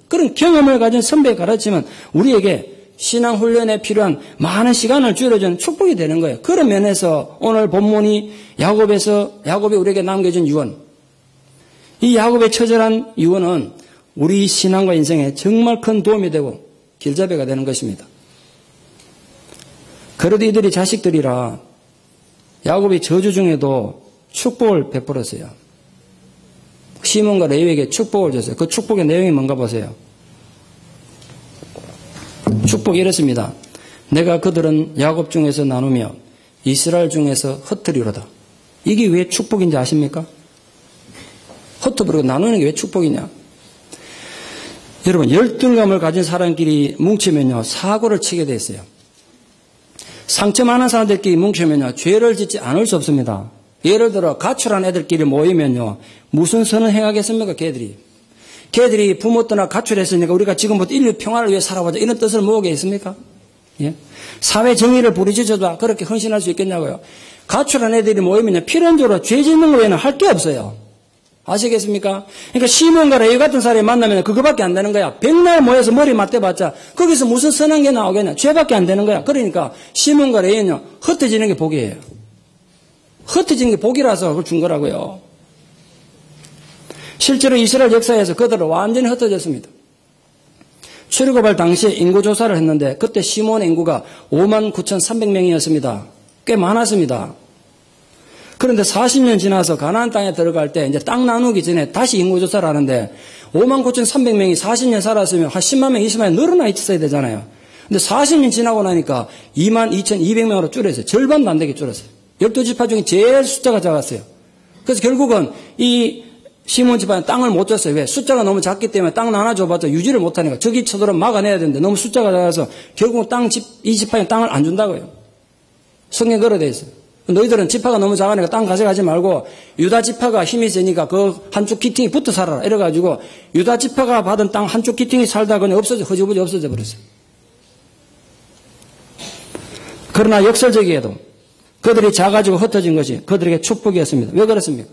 그런 경험을 가진 선배의 가르침은 우리에게 신앙훈련에 필요한 많은 시간을 줄여준 축복이 되는 거예요. 그런 면에서 오늘 본문이 야곱이 우리에게 남겨준 유언, 이 야곱의 처절한 유언은 우리 신앙과 인생에 정말 큰 도움이 되고 길잡이가 되는 것입니다. 그래도 이들이 자식들이라 야곱이 저주 중에도 축복을 베풀었어요. 시몬과 레위에게 축복을 줬어요. 그 축복의 내용이 뭔가 보세요. 축복이 이렇습니다. 내가 그들은 야곱 중에서 나누며 이스라엘 중에서 흩으리로다. 이게 왜 축복인지 아십니까? 흩어버리고 나누는 게 왜 축복이냐? 여러분, 열등감을 가진 사람끼리 뭉치면요, 사고를 치게 돼 있어요. 상처 많은 사람들끼리 뭉치면요, 죄를 짓지 않을 수 없습니다. 예를 들어, 가출한 애들끼리 모이면요, 무슨 선을 행하겠습니까, 걔들이 부모 떠나 가출했으니까 우리가 지금부터 인류 평화를 위해 살아보자, 이런 뜻을 모으게 있습니까? 예? 사회 정의를 부르짖어도 그렇게 헌신할 수 있겠냐고요. 가출한 애들이 모이면 필연적으로 죄 짓는 거 외에는 할 게 없어요. 아시겠습니까? 그러니까 시몬과 레위 같은 사람이 만나면 그거밖에 안 되는 거야. 백날 모여서 머리 맞대봤자 거기서 무슨 선한 게 나오겠냐. 죄밖에 안 되는 거야. 그러니까 시몬과 레위는요, 흩어지는 게 복이에요. 흩어지는 게 복이라서 그걸 준 거라고요. 실제로 이스라엘 역사에서 그들은 완전히 흩어졌습니다. 출애굽할 당시에 인구조사를 했는데 그때 시몬의 인구가 59,300명이었습니다. 꽤 많았습니다. 그런데 40년 지나서 가나안 땅에 들어갈 때 이제 땅 나누기 전에 다시 인구조사를 하는데 59,300명이 40년 살았으면 한 10만 명, 20만 명 늘어나 있어야 되잖아요. 근데 40년 지나고 나니까 22,200명으로 줄였어요. 절반도 안 되게 줄었어요. 12지파 중에 제일 숫자가 작았어요. 그래서 결국은 이 시몬 지파는 땅을 못 줬어요. 왜? 숫자가 너무 작기 때문에 땅 나눠줘봤자 유지를 못하니까 저기 쳐들어 막아내야 되는데 너무 숫자가 작아서 결국은 이 지파에 땅을 안 준다고요. 성경에 그렇게 돼 있어요. 너희들은 지파가 너무 작으니까 땅 가져가지 말고 유다 지파가 힘이 세니까 그 한쪽 기퉁이 붙어 살아라. 이래가지고 유다 지파가 받은 땅 한쪽 기퉁이 살다 그냥 허지부지 없어져 버렸어요. 그러나 역설적이에도 그들이 작아지고 흩어진 것이 그들에게 축복이었습니다. 왜 그렇습니까?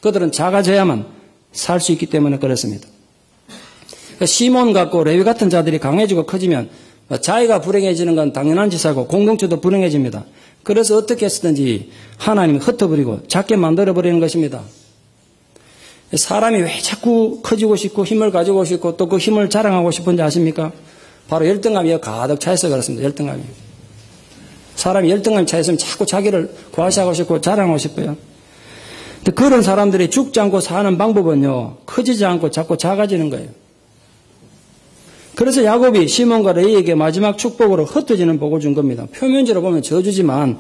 그들은 작아져야만 살 수 있기 때문에 그렇습니다. 시몬 같고 레위 같은 자들이 강해지고 커지면 자기가 불행해지는 건 당연한 짓이고 공동체도 불행해집니다. 그래서 어떻게 했든지 하나님이 흩어버리고 작게 만들어버리는 것입니다. 사람이 왜 자꾸 커지고 싶고 힘을 가지고 싶고 또 그 힘을 자랑하고 싶은지 아십니까? 바로 열등감이 가득 차있어 그렇습니다. 열등감이. 사람이 열등감이 차있으면 자꾸 자기를 과시하고 싶고 자랑하고 싶어요. 근데 그런 사람들이 죽지 않고 사는 방법은요, 커지지 않고 자꾸 작아지는 거예요. 그래서 야곱이 시몬과 레위에게 마지막 축복으로 흩어지는 복을 준 겁니다. 표면적으로 보면 저주지만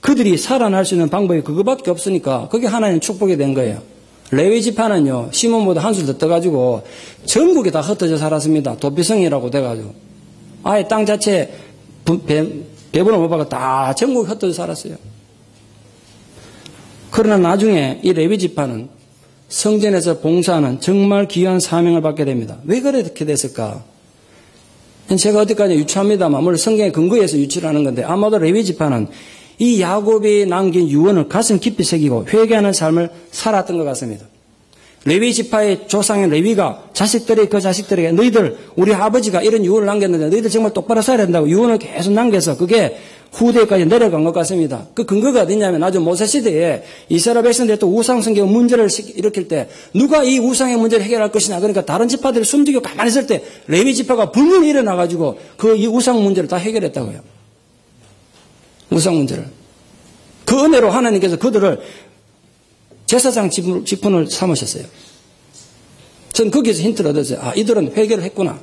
그들이 살아날 수 있는 방법이 그거밖에 없으니까 그게 하나님 축복이 된 거예요. 레위 지파는요, 시몬보다 한술 더 떠가지고 전국이 다 흩어져 살았습니다. 도피성이라고 돼가지고. 아예 땅 자체에 배분을 못 받고 다 전국이 흩어져 살았어요. 그러나 나중에 이 레위 지파는 성전에서 봉사하는 정말 귀한 사명을 받게 됩니다. 왜 그렇게 됐을까? 제가 어디까지 유추합니다만 물론 성경의 근거에 서 유추를 하는 건데 아마도 레위 지파는 이 야곱이 남긴 유언을 가슴 깊이 새기고 회개하는 삶을 살았던 것 같습니다. 레위 지파의 조상인 레위가 그 자식들에게 너희들 우리 아버지가 이런 유언을 남겼는데 너희들 정말 똑바로 살아야 된다고 유언을 계속 남겨서 그게 후대까지 내려간 것 같습니다. 그 근거가 어디냐면 아주 모세 시대에 이스라엘 백성들이 또 우상숭배 문제를 일으킬 때 누가 이 우상의 문제를 해결할 것이냐 그러니까 다른 지파들이 숨지고 가만히 있을 때 레위 지파가 불문이 일어나가지고 그 이 우상 문제를 다 해결했다고요. 우상 문제를. 그 은혜로 하나님께서 그들을 제사장 직분을 삼으셨어요. 전 거기에서 힌트를 얻었어요. 아, 이들은 회개를 했구나.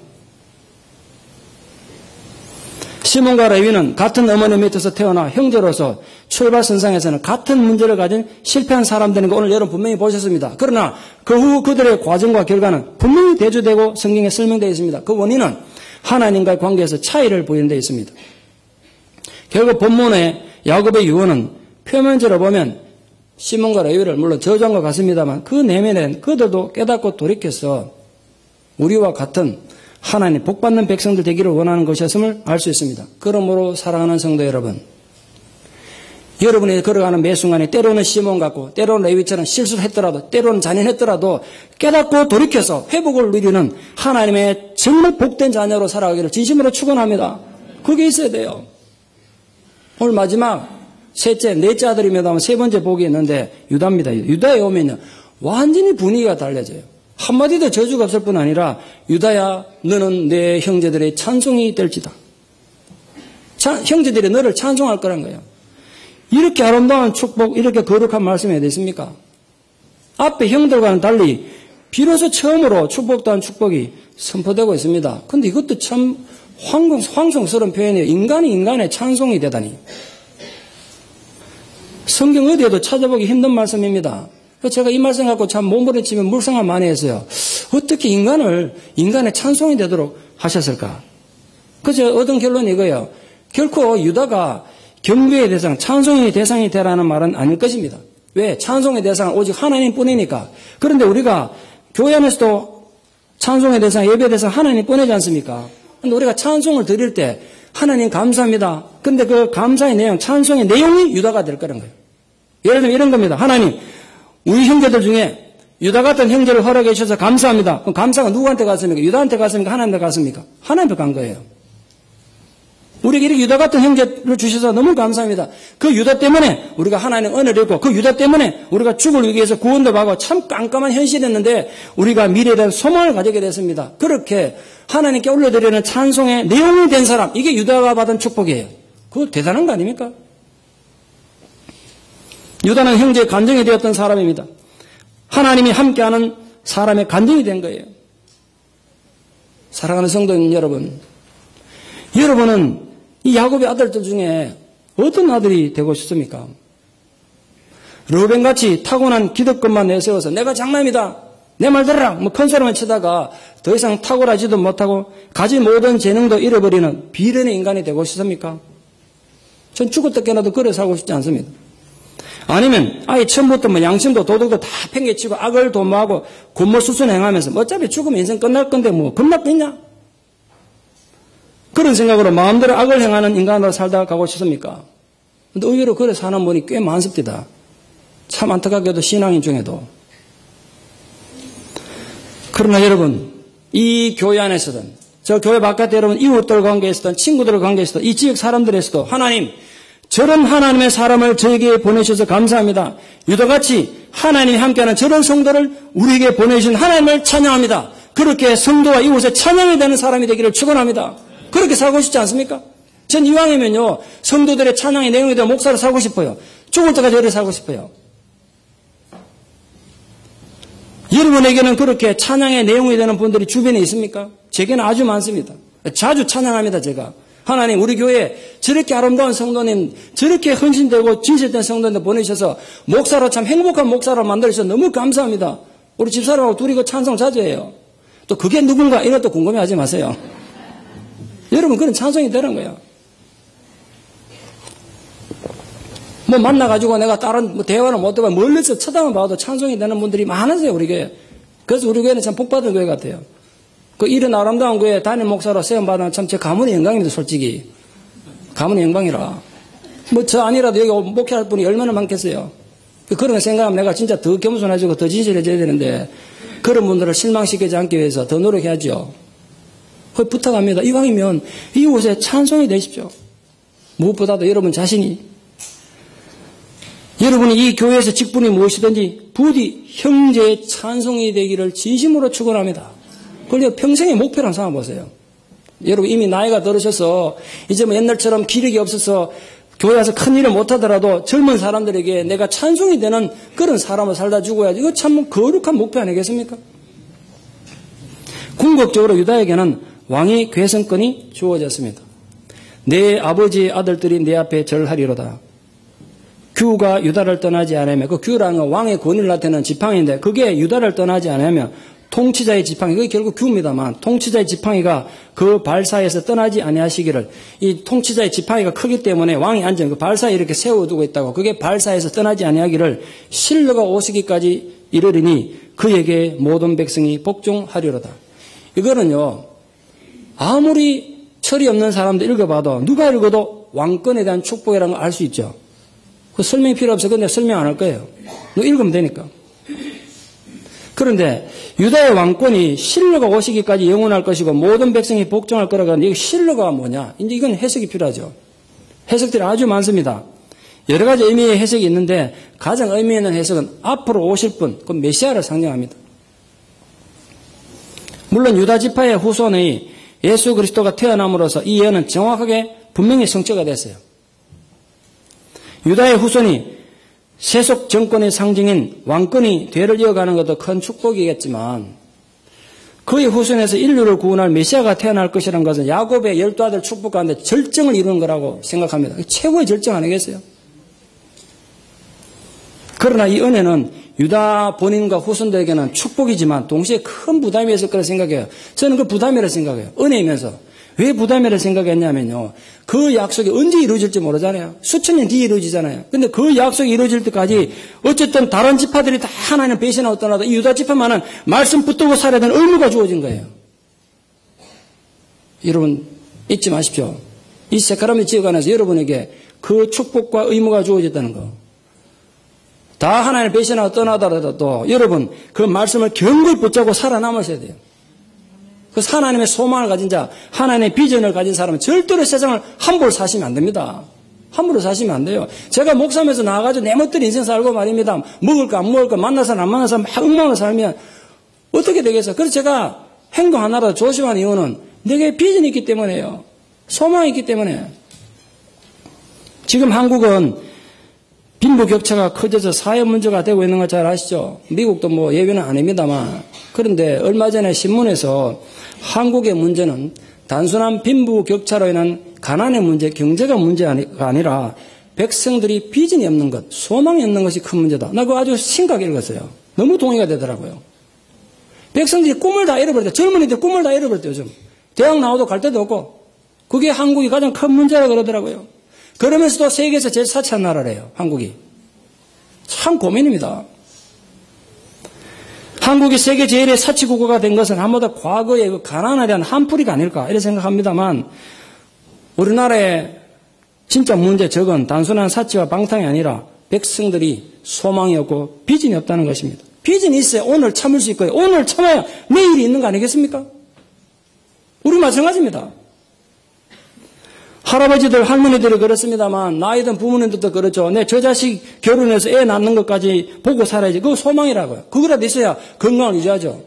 시몬과 레위는 같은 어머니 밑에서 태어나 형제로서 출발선상에서는 같은 문제를 가진 실패한 사람들인 거 오늘 여러분 분명히 보셨습니다. 그러나 그 후 그들의 과정과 결과는 분명히 대조되고 성경에 설명되어 있습니다. 그 원인은 하나님과의 관계에서 차이를 보이는 데 있습니다. 결국 본문의 야곱의 유언은 표면적으로 보면 시몬과 레위를 물론 저주한 것 같습니다만 그 내면엔 그들도 깨닫고 돌이켜서 우리와 같은 하나님 복받는 백성들 되기를 원하는 것이었음을 알 수 있습니다. 그러므로 사랑하는 성도 여러분, 여러분이 걸어가는 매 순간에 때로는 시몬 같고 때로는 레위처럼 실수를 했더라도 때로는 잔인했더라도 깨닫고 돌이켜서 회복을 누리는 하나님의 정말 복된 자녀로 살아가기를 진심으로 축원합니다. 그게 있어야 돼요. 오늘 마지막 넷째 아들이면 세 번째 복이 있는데 유다입니다. 유다에 오면요 완전히 분위기가 달라져요. 한마디도 저주가 없을 뿐 아니라 유다야 너는 내 형제들의 찬송이 될지다. 형제들이 너를 찬송할 거란 거예요. 이렇게 아름다운 축복, 이렇게 거룩한 말씀이 어디 있습니까? 앞에 형들과는 달리 비로소 처음으로 축복다운 축복이 선포되고 있습니다. 그런데 이것도 참 황송스러운 표현이에요. 인간이 인간의 찬송이 되다니. 성경 어디에도 찾아보기 힘든 말씀입니다. 제가 이 말씀 갖고 참 몸부림치면 물상을 많이 했어요. 어떻게 인간의 찬송이 되도록 하셨을까? 그저 얻은 결론이 이거예요. 결코 유다가 경배의 대상, 찬송의 대상이 되라는 말은 아닐 것입니다. 왜? 찬송의 대상은 오직 하나님뿐이니까. 그런데 우리가 교회 안에서도 찬송의 대상, 예배 대상 하나님뿐이지 않습니까? 근데 우리가 찬송을 드릴 때 하나님 감사합니다. 근데 그 감사의 내용, 찬송의 내용이 유다가 될 거란 거예요. 예를 들면 이런 겁니다. 하나님, 우리 형제들 중에 유다 같은 형제를 허락해 주셔서 감사합니다. 그럼 감사가 누구한테 갔습니까? 유다한테 갔습니까? 하나님한테 갔습니까? 하나님한테 간 거예요. 우리에게 이렇게 유다 같은 형제를 주셔서 너무 감사합니다. 그 유다 때문에 우리가 하나님 은혜를 입고 그 유다 때문에 우리가 죽을 위기에서 구원도 받고 참 깜깜한 현실이었는데 우리가 미래에 대한 소망을 가지게 됐습니다. 그렇게 하나님께 올려드리는 찬송의 내용이 된 사람, 이게 유다가 받은 축복이에요. 그거 대단한 거 아닙니까? 유다는 형제의 간증이 되었던 사람입니다. 하나님이 함께하는 사람의 간증이 된 거예요. 사랑하는 성도님 여러분, 여러분은 이 야곱의 아들들 중에 어떤 아들이 되고 싶습니까? 르우벤같이 타고난 기득권만 내세워서 내가 장남이다, 내 말 들어라, 큰 소리만 치다가 더 이상 탁월하지도 못하고 가진 모든 재능도 잃어버리는 비련의 인간이 되고 싶습니까? 전 죽을 때까지도 그래 살고 싶지 않습니다. 아니면 아예 처음부터 양심도 도덕도 다 팽개치고 악을 도모하고 곤모수순 행하면서 어차피 죽으면 인생 끝날 건데 겁날 거 있냐? 그런 생각으로 마음대로 악을 행하는 인간으로 살다 가고 싶습니까? 근데 의외로 그래 사는 분이 꽤 많습니다. 참 안타깝게도 신앙인 중에도. 그러나 여러분, 이 교회 안에서든 저 교회 바깥에 여러분 이웃들 관계에서든 친구들 관계에서든 이 지역 사람들에서도 하나님, 저런 하나님의 사람을 저에게 보내셔서 감사합니다. 유다같이 하나님이 함께하는 저런 성도를 우리에게 보내주신 하나님을 찬양합니다. 그렇게 성도와 이웃에 찬양이 되는 사람이 되기를 축원합니다. 그렇게 살고 싶지 않습니까? 전 이왕이면요, 성도들의 찬양의 내용에 대한 목사로 살고 싶어요. 죽을 때까지 이렇게 살고 싶어요. 여러분에게는 그렇게 찬양의 내용이 되는 분들이 주변에 있습니까? 제게는 아주 많습니다. 자주 찬양합니다, 제가. 하나님, 우리 교회에 저렇게 아름다운 성도님, 저렇게 헌신되고 진실된 성도님 보내셔서 목사로 참 행복한 목사로 만들어주셔서 너무 감사합니다. 우리 집사람하고 둘이 그 찬송 자주 해요. 또 그게 누군가 이런 것도 궁금해하지 마세요. 여러분, 그런 찬송이 되는 거예요. 만나가지고 내가 다른 대화를 못해봐 멀리서 쳐다만 봐도 찬송이 되는 분들이 많으세요, 우리 교회. 그래서 우리 교회는 참 복받은 교회 같아요. 그 이런 아름다운 교회 담임 목사로 세움받으면 참 제 가문의 영광입니다, 솔직히. 가문의 영광이라. 저 아니라도 여기 목회할 분이 얼마나 많겠어요. 그런 거 생각하면 내가 진짜 더 겸손해지고 더 진실해져야 되는데 그런 분들을 실망시키지 않기 위해서 더 노력해야죠. 부탁합니다. 이왕이면 이곳에 찬송이 되십시오. 무엇보다도 여러분 자신이, 여러분이 이 교회에서 직분이 무엇이든지 부디 형제의 찬송이 되기를 진심으로 축원합니다. 그걸 평생의 목표랑 삼아보세요. 여러분 이미 나이가 들으셔서 이제 옛날처럼 기력이 없어서 교회 와서 큰 일을 못하더라도 젊은 사람들에게 내가 찬송이 되는 그런 사람을 살다 죽어야지. 이거 참 거룩한 목표 아니겠습니까? 궁극적으로 유다에게는 왕의 괴성권이 주어졌습니다. 내 아버지의 아들들이 내 앞에 절하리로다. 규가 유다를 떠나지 않으면, 그 규라는 건 왕의 권위를 나타내는 지팡이인데 그게 유다를 떠나지 않으면 통치자의 지팡이, 그게 결국 규입니다만 통치자의 지팡이가 그 발사에서 떠나지 아니하시기를, 이 통치자의 지팡이가 크기 때문에 왕이 앉은 그 발사에 이렇게 세워두고 있다고, 그게 발사에서 떠나지 아니하기를 신뢰가 오시기까지 이르리니 그에게 모든 백성이 복종하리로다. 이거는요, 아무리 철이 없는 사람들 읽어봐도 누가 읽어도 왕권에 대한 축복이라는 걸 알 수 있죠. 그 설명이 필요 없어. 근데 설명 안 할 거예요. 너 읽으면 되니까. 그런데 유다의 왕권이 신뢰가 오시기까지 영원할 것이고 모든 백성이 복종할 거라고 하는데, 이 신뢰가 뭐냐? 이제 이건 해석이 필요하죠. 해석들이 아주 많습니다. 여러 가지 의미의 해석이 있는데 가장 의미 있는 해석은 앞으로 오실 분, 그 메시아를 상징합니다. 물론 유다 지파의 후손의 예수 그리스도가 태어남으로써 이 예언은 정확하게 분명히 성취가 됐어요. 유다의 후손이 세속 정권의 상징인 왕권이 대를 이어가는 것도 큰 축복이겠지만 그의 후손에서 인류를 구원할 메시아가 태어날 것이라는 것은 야곱의 12아들 축복 가운데 절정을 이루는 거라고 생각합니다. 최고의 절정 아니겠어요? 그러나 이 은혜는 유다 본인과 후손들에게는 축복이지만 동시에 큰 부담이 있을 거라 생각해요. 저는 그 부담이라 생각해요. 은혜이면서. 왜 부담이라 생각했냐면요. 그 약속이 언제 이루어질지 모르잖아요. 수천 년 뒤에 이루어지잖아요. 근데 그 약속이 이루어질 때까지 어쨌든 다른 지파들이 다 하나님 배신하고 떠나도 이 유다 지파만은 말씀 붙들고 살아야 되는 의무가 주어진 거예요. 여러분 잊지 마십시오. 이 새카라미 지역 안에서 여러분에게 그 축복과 의무가 주어졌다는 거. 다 하나님을 배신하고 떠나더라도 여러분 그 말씀을 견고히 붙잡고 살아남으셔야 돼요. 그 하나님의 소망을 가진 자, 하나님의 비전을 가진 사람은 절대로 세상을 함부로 사시면 안 됩니다. 함부로 사시면 안 돼요. 제가 목사면서 나와가지고 내 멋대로 인생 살고 말입니다. 먹을까 안 먹을까 만나서 안 만나서 막 엉망으로 살면 어떻게 되겠어요? 그래서 제가 행동 하나라도 조심하는 이유는 내게 비전이 있기 때문에요. 소망이 있기 때문에. 지금 한국은 빈부격차가 커져서 사회 문제가 되고 있는 거 잘 아시죠? 미국도 뭐 예외는 아닙니다만. 그런데 얼마 전에 신문에서 한국의 문제는 단순한 빈부격차로 인한 가난의 문제, 경제가 문제가 아니라 백성들이 비전이 없는 것, 소망이 없는 것이 큰 문제다. 나 그거 아주 심각하게 읽었어요. 너무 동의가 되더라고요. 백성들이 꿈을 다 잃어버렸다. 젊은이들 꿈을 다 잃어버렸대요, 요즘. 대학 나와도 갈 데도 없고. 그게 한국이 가장 큰 문제라 그러더라고요. 그러면서도 세계에서 제일 사치한 나라래요, 한국이. 참 고민입니다. 한국이 세계 제일의 사치국가가 된 것은 아무도 과거의 그 가난에 대한 한풀이가 아닐까, 이렇게 생각합니다만, 우리나라의 진짜 문제 적은 단순한 사치와 방탕이 아니라 백성들이 소망이 없고 비전이 없다는 것입니다. 비전이 있어야 오늘 참을 수 있고요. 오늘 참아야 내일이 있는 거 아니겠습니까? 우리 마찬가지입니다. 할아버지들, 할머니들이 그렇습니다만 나이든 부모님들도 그렇죠. 내 저 자식 결혼해서 애 낳는 것까지 보고 살아야지. 그거 소망이라고요. 그거라도 있어야 건강을 유지하죠.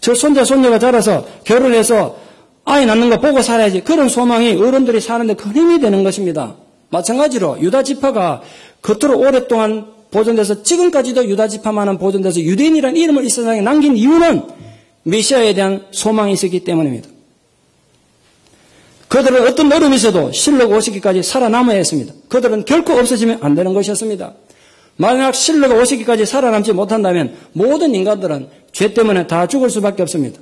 저 손자, 손녀가 자라서 결혼해서 아이 낳는 거 보고 살아야지. 그런 소망이 어른들이 사는데 큰 힘이 되는 것입니다. 마찬가지로 유다 지파가 겉으로 오랫동안 보존돼서 지금까지도 유다 지파만은 보존돼서 유대인이라는 이름을 이 세상에 남긴 이유는 메시아에 대한 소망이 있었기 때문입니다. 그들은 어떤 어려움이 있어도 실록 50기까지 살아남아야 했습니다. 그들은 결코 없어지면 안 되는 것이었습니다. 만약 실록 50기까지 살아남지 못한다면 모든 인간들은 죄 때문에 다 죽을 수밖에 없습니다.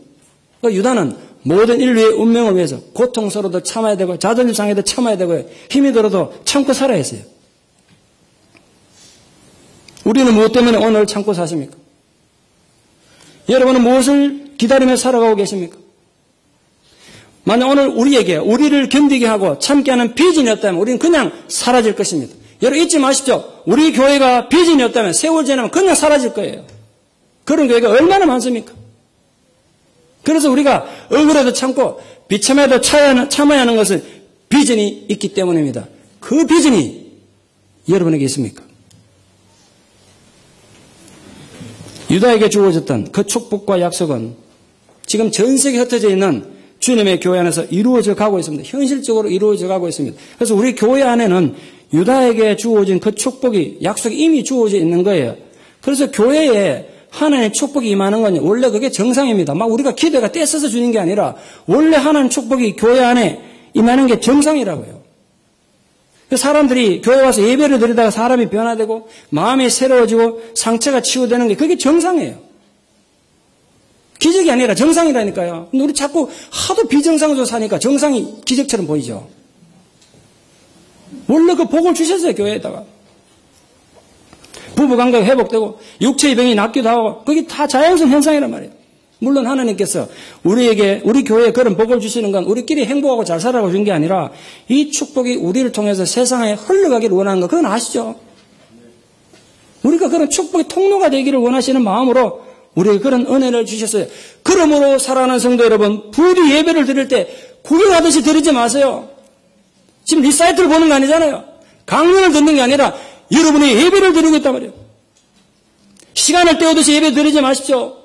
유다는 모든 인류의 운명을 위해서 고통스러워도 참아야 되고 자존심 상해도 참아야 되고 힘이 들어도 참고 살아야 했어요. 우리는 무엇 때문에 오늘 참고 사십니까? 여러분은 무엇을 기다리며 살아가고 계십니까? 만약 오늘 우리를 견디게 하고 참게 하는 비전이 없다면 우리는 그냥 사라질 것입니다. 여러분 잊지 마십시오. 우리 교회가 비전이 없다면 세월 지나면 그냥 사라질 거예요. 그런 교회가 얼마나 많습니까? 그래서 우리가 억울해도 참고 비참해도 참아야 하는 것은 비전이 있기 때문입니다. 그 비전이 여러분에게 있습니까? 유다에게 주어졌던 그 축복과 약속은 지금 전 세계에 흩어져 있는 주님의 교회 안에서 이루어져 가고 있습니다. 현실적으로 이루어져 가고 있습니다. 그래서 우리 교회 안에는 유다에게 주어진 그 축복이, 약속이 이미 주어져 있는 거예요. 그래서 교회에 하나님의 축복이 임하는 건 원래 그게 정상입니다. 막 우리가 기대가 떼써서 주는 게 아니라 원래 하나님 축복이 교회 안에 임하는 게 정상이라고요. 사람들이 교회 와서 예배를 드리다가 사람이 변화되고 마음이 새로워지고 상처가 치유되는 게 그게 정상이에요. 기적이 아니라 정상이라니까요. 근데 우리 자꾸 하도 비정상으로 사니까 정상이 기적처럼 보이죠. 원래 그 복을 주셨어요, 교회에다가. 부부관계가 회복되고 육체의 병이 낫기도 하고 그게 다 자연스러운 현상이란 말이에요. 물론 하나님께서 우리 교회에 그런 복을 주시는 건 우리끼리 행복하고 잘 살아가고 준 게 아니라 이 축복이 우리를 통해서 세상에 흘러가기를 원하는 거 그건 아시죠? 우리가 그런 축복의 통로가 되기를 원하시는 마음으로 우리에게 그런 은혜를 주셨어요. 그러므로 사랑하는 성도 여러분, 부디 예배를 드릴 때 구경하듯이 드리지 마세요. 지금 리사이트를 보는 거 아니잖아요. 강연을 듣는 게 아니라 여러분이 예배를 드리고 있단 말이에요. 시간을 때우듯이 예배 드리지 마십시오.